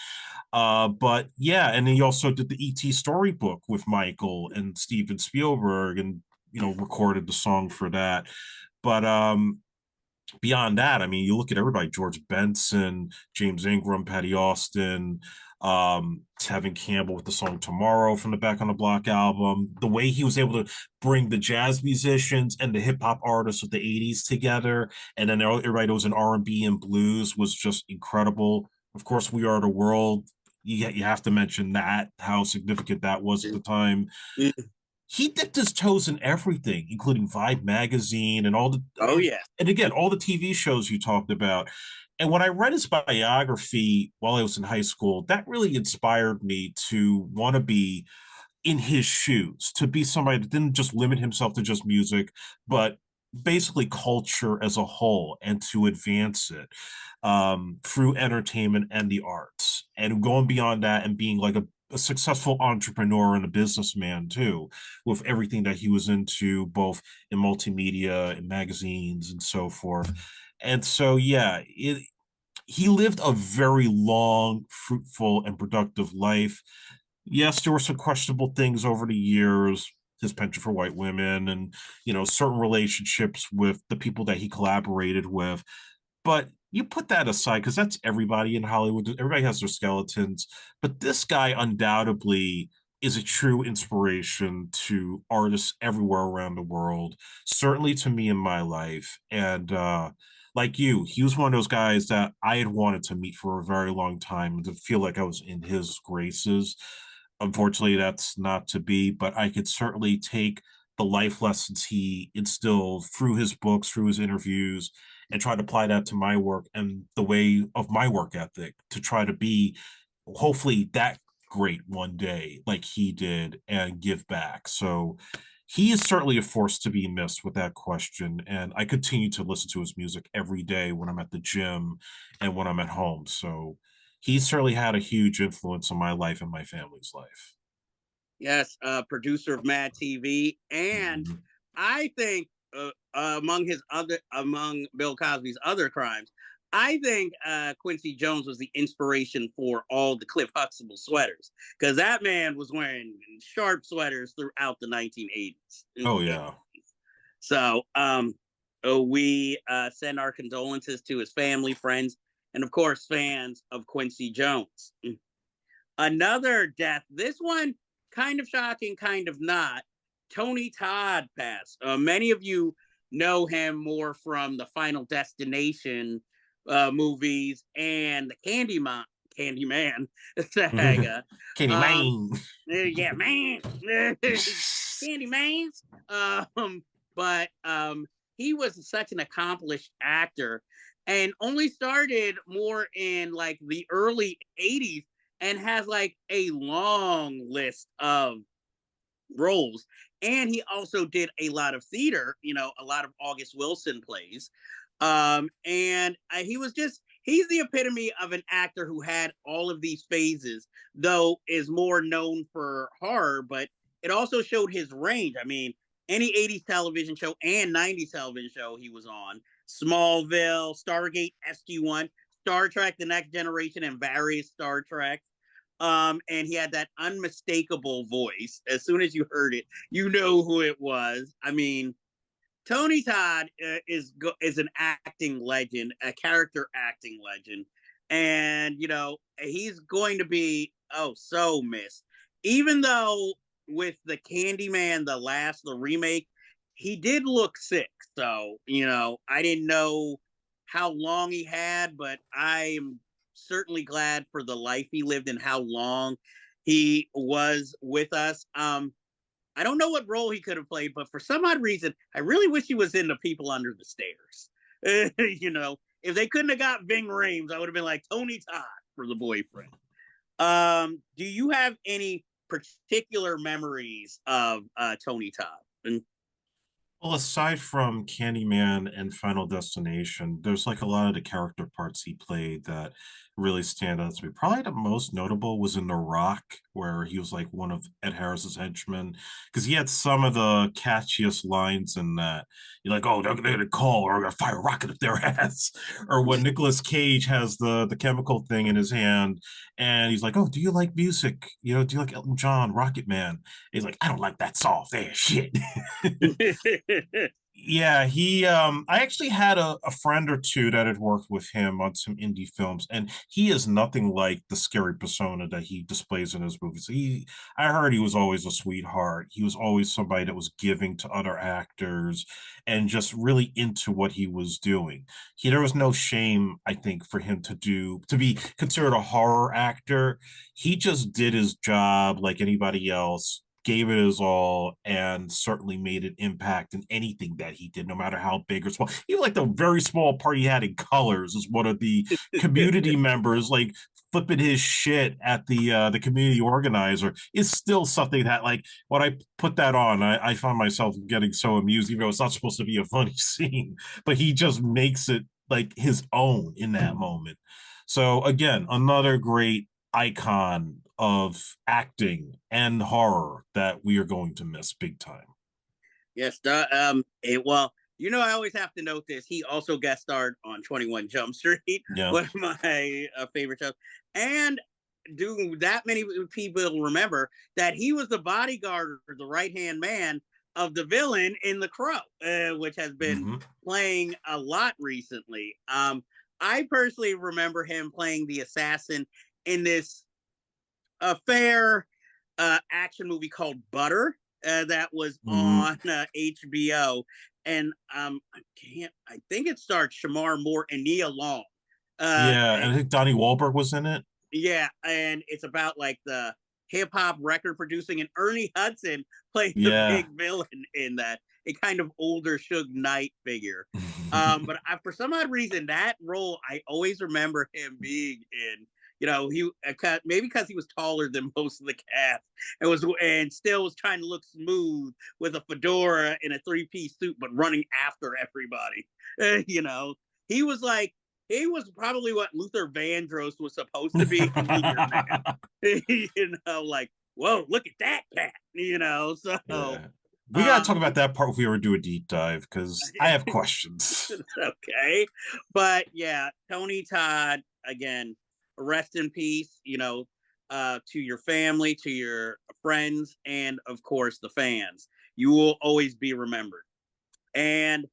But yeah, and he also did the E.T. storybook with Michael and Steven Spielberg, and recorded the song for that. But beyond that, I mean, you look at everybody: George Benson, James Ingram, Patty Austin, Tevin Campbell with the song Tomorrow from the Back on the Block album. The way he was able to bring the jazz musicians and the hip hop artists of the 80s together, and then everybody was in R&B and blues, was just incredible. Of course, We Are the World. You have to mention that, how significant that was at the time. Mm. He dipped his toes in everything, including Vibe magazine and Oh yeah. and again, all the TV shows you talked about. And when I read his biography while I was in high school, that really inspired me to want to be in his shoes, to be somebody that didn't just limit himself to just music, but basically culture as a whole, and to advance it through entertainment and the arts, and going beyond that and being like a successful entrepreneur and a businessman too, with everything that he was into, both in multimedia and magazines and so forth. And so, yeah, he lived a very long, fruitful, and productive life. Yes, there were some questionable things over the years, his penchant for white women and, certain relationships with the people that he collaborated with. But you put that aside because that's everybody in Hollywood. Everybody has their skeletons. But this guy undoubtedly is a true inspiration to artists everywhere around the world, certainly to me in my life. And like you, he was one of those guys that I had wanted to meet for a very long time and to feel like I was in his graces. Unfortunately, that's not to be, but I could certainly take the life lessons he instilled through his books, through his interviews, and try to apply that to my work and the way of my work ethic to try to be hopefully that great one day like he did and give back. So he is certainly a force to be missed with that question. And I continue to listen to his music every day when I'm at the gym and when I'm at home. So he certainly had a huge influence on my life and my family's life. Yes, producer of Mad TV, and Mhm. I think among Bill Cosby's other crimes, I think Quincy Jones was the inspiration for all the Cliff Huxtable sweaters, because that man was wearing sharp sweaters throughout the 1980s. Oh, yeah. So we send our condolences to his family, friends, and of course fans of Quincy Jones. Another death. This one kind of shocking, kind of not. Tony Todd passed. Many of you know him more from the Final Destination movies and the Candyman saga. Kenny Um, Mayne. yeah, man, Candyman. Um, but he was such an accomplished actor, and only started more in like the early '80s, and has like a long list of roles. And he also did a lot of theater, a lot of August Wilson plays. And he's the epitome of an actor who had all of these phases, though is more known for horror, but it also showed his range. I mean, any 80s television show and 90s television show he was on, Smallville, Stargate SG-1, Star Trek: The Next Generation, and various Star Treks. And he had that unmistakable voice. As soon as you heard it, you know who it was. I mean, Tony Todd is an acting legend, a character acting legend, and he's going to be so missed. Even though with the Candyman, the remake, he did look sick. So I didn't know how long he had, but I am certainly glad for the life he lived and how long he was with us. I don't know what role he could have played, but for some odd reason, I really wish he was in The People Under the Stairs. If they couldn't have got Ving Rhames, I would have been like Tony Todd for the boyfriend. Do you have any particular memories of Tony Todd? And Well, aside from Candyman and Final Destination, there's like a lot of the character parts he played that really stand out to me. Probably the most notable was in The Rock, where he was like one of Ed Harris's henchmen, because he had some of the catchiest lines in that. You're like, oh, they're gonna call or I'm gonna fire a rocket up their ass. Or when Nicolas Cage has the chemical thing in his hand and he's like, oh, do you like music? Do you like Elton John, Rocket Man? He's like, I don't like that soft ass shit. Yeah, I actually had a friend or two that had worked with him on some indie films, and he is nothing like the scary persona that he displays in his movies. I heard he was always a sweetheart. He was always somebody that was giving to other actors and just really into what he was doing. There was no shame, I think, for him to be considered a horror actor. He just did his job like anybody else, gave it his all, and certainly made an impact in anything that he did, no matter how big or small. Even like the very small part he had in Colors as one of the community members, like flipping his shit at the community organizer, is still something that, like, when I put that on, I find myself getting so amused, even though it's not supposed to be a funny scene, but he just makes it like his own in that moment. So again, another great icon of acting and horror that we are going to miss big time. yes, well, I always have to note this. He also guest starred on 21 Jump Street, Yeah. one of my favorite shows. And do that many people remember that he was the bodyguard or the right hand man of the villain in The Crow, which has been Mm-hmm. playing a lot recently. I personally remember him playing the assassin in this affair action movie called Butter that was Mm-hmm. on HBO, and I think it starred Shamar Moore and Nia Long. Yeah, And and I think Donnie Wahlberg was in it. yeah, and it's about like the hip hop record producing, and Ernie Hudson plays the Yeah. big villain in that, a kind of older Suge Knight figure. But for some odd reason, that role I always remember him being in. He maybe because he was taller than most of the cast and still was trying to look smooth with a fedora and a three-piece suit, but running after everybody. He was like he was probably what Luther Vandross was supposed to be in Meteor Man. Like, whoa, look at that cat. So Yeah. We got to talk um about that part if we ever do a deep dive because I have questions. okay. But yeah, Tony Todd, again, rest in peace, to your family, to your friends, and of course the fans. You will always be remembered. And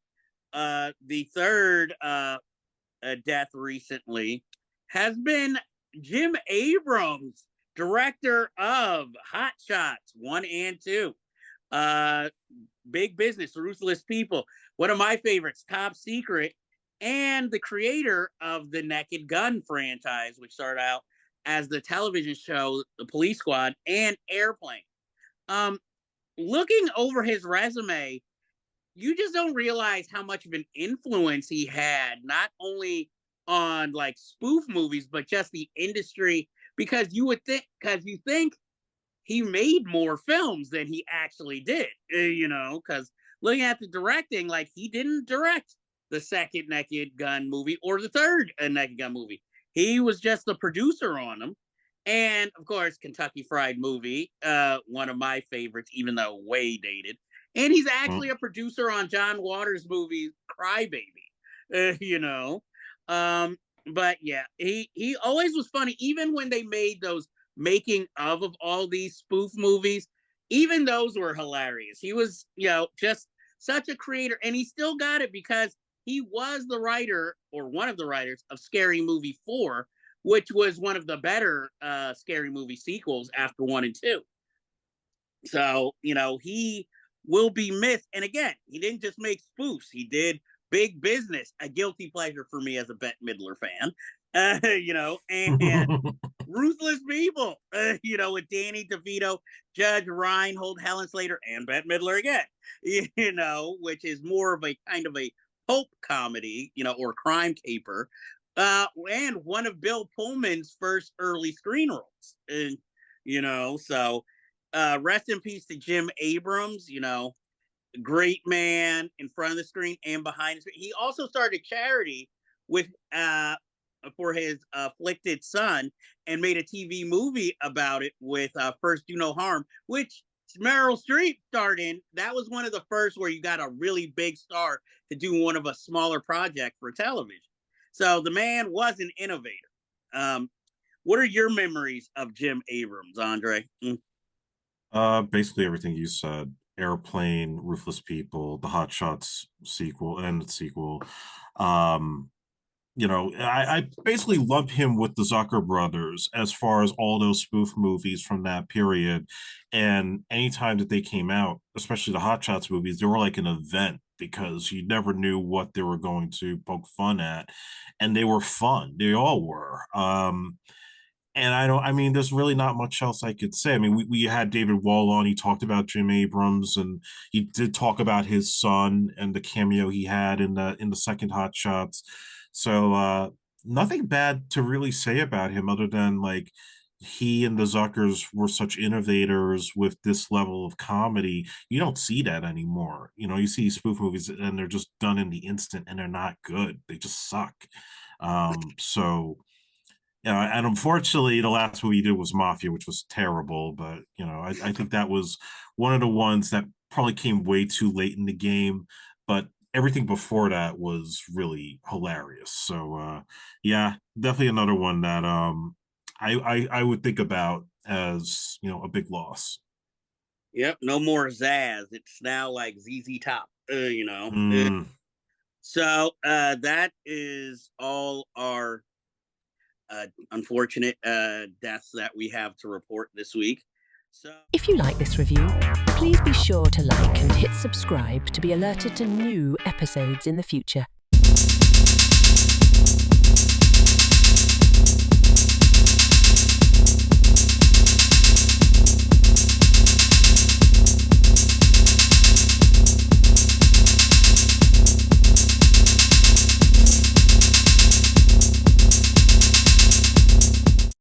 the third death recently has been Jim Abrams, director of Hot Shots 1 and 2. Uh, Big Business, Ruthless People, one of my favorites, Top Secret, and the creator of the Naked Gun franchise, which started out as the television show The Police Squad and Airplane. Um, Looking over his resume, you just don't realize how much of an influence he had, not only on like spoof movies, but just the industry. Because you think he made more films than he actually did, because looking at the directing, like he didn't direct the second Naked Gun movie or the third Naked Gun movie. He was just the producer on them. And of course, Kentucky Fried Movie, one of my favorites, even though way dated. And he's actually a producer on John Waters' movie Crybaby. you know. Um, but yeah, he always was funny, even when they made those making of all these spoof movies. Even those were hilarious. He was, just such a creator, and he still got it because he was the writer or one of the writers of Scary Movie 4, which was one of the better Scary Movie sequels after 1 and 2. So, he will be missed. And again, he didn't just make spoofs, he did Big Business, a guilty pleasure for me as a Bette Midler fan. And Ruthless People, with Danny DeVito, Judge Reinhold, Helen Slater, and Bette Midler again, which is more of a kind of a hope comedy, or crime caper, and one of Bill Pullman's first early screen roles. And, so rest in peace to Jim Abrams, great man in front of the screen and behind the screen. He also started a charity with for his afflicted son and made a TV movie about it with First Do No Harm, which Meryl Streep starred in. That was one of the first where you got a really big star to do one of a smaller project for television. So the man was an innovator. What are your memories of Jim Abrams, Andre? Basically everything you said. Airplane, Ruthless People, the Hot Shots sequel and the sequel. Um, I basically lump him with the Zucker brothers as far as all those spoof movies from that period. And anytime that they came out, especially the Hot Shots movies, they were like an event because you never knew what they were going to poke fun at. And they were fun. They all were. And I mean, there's really not much else I could say. I mean, we had David Wall on. He talked about Jim Abrams, and he did talk about his son and the cameo he had in the second Hot Shots. So nothing bad to really say about him other than like he and the Zuckers were such innovators with this level of comedy. You don't see that anymore. You see spoof movies and they're just done in the instant and they're not good. They just suck. So and unfortunately, the last movie he did was Mafia, which was terrible. But I think that was one of the ones that probably came way too late in the game. But everything before that was really hilarious. So yeah, definitely another one that I would think about as a big loss. Yep, no more Zaz. It's now like ZZ Top. Mm. So that is all our unfortunate deaths that we have to report this week. So, if you like this review, please be sure to like and hit subscribe to be alerted to new episodes in the future.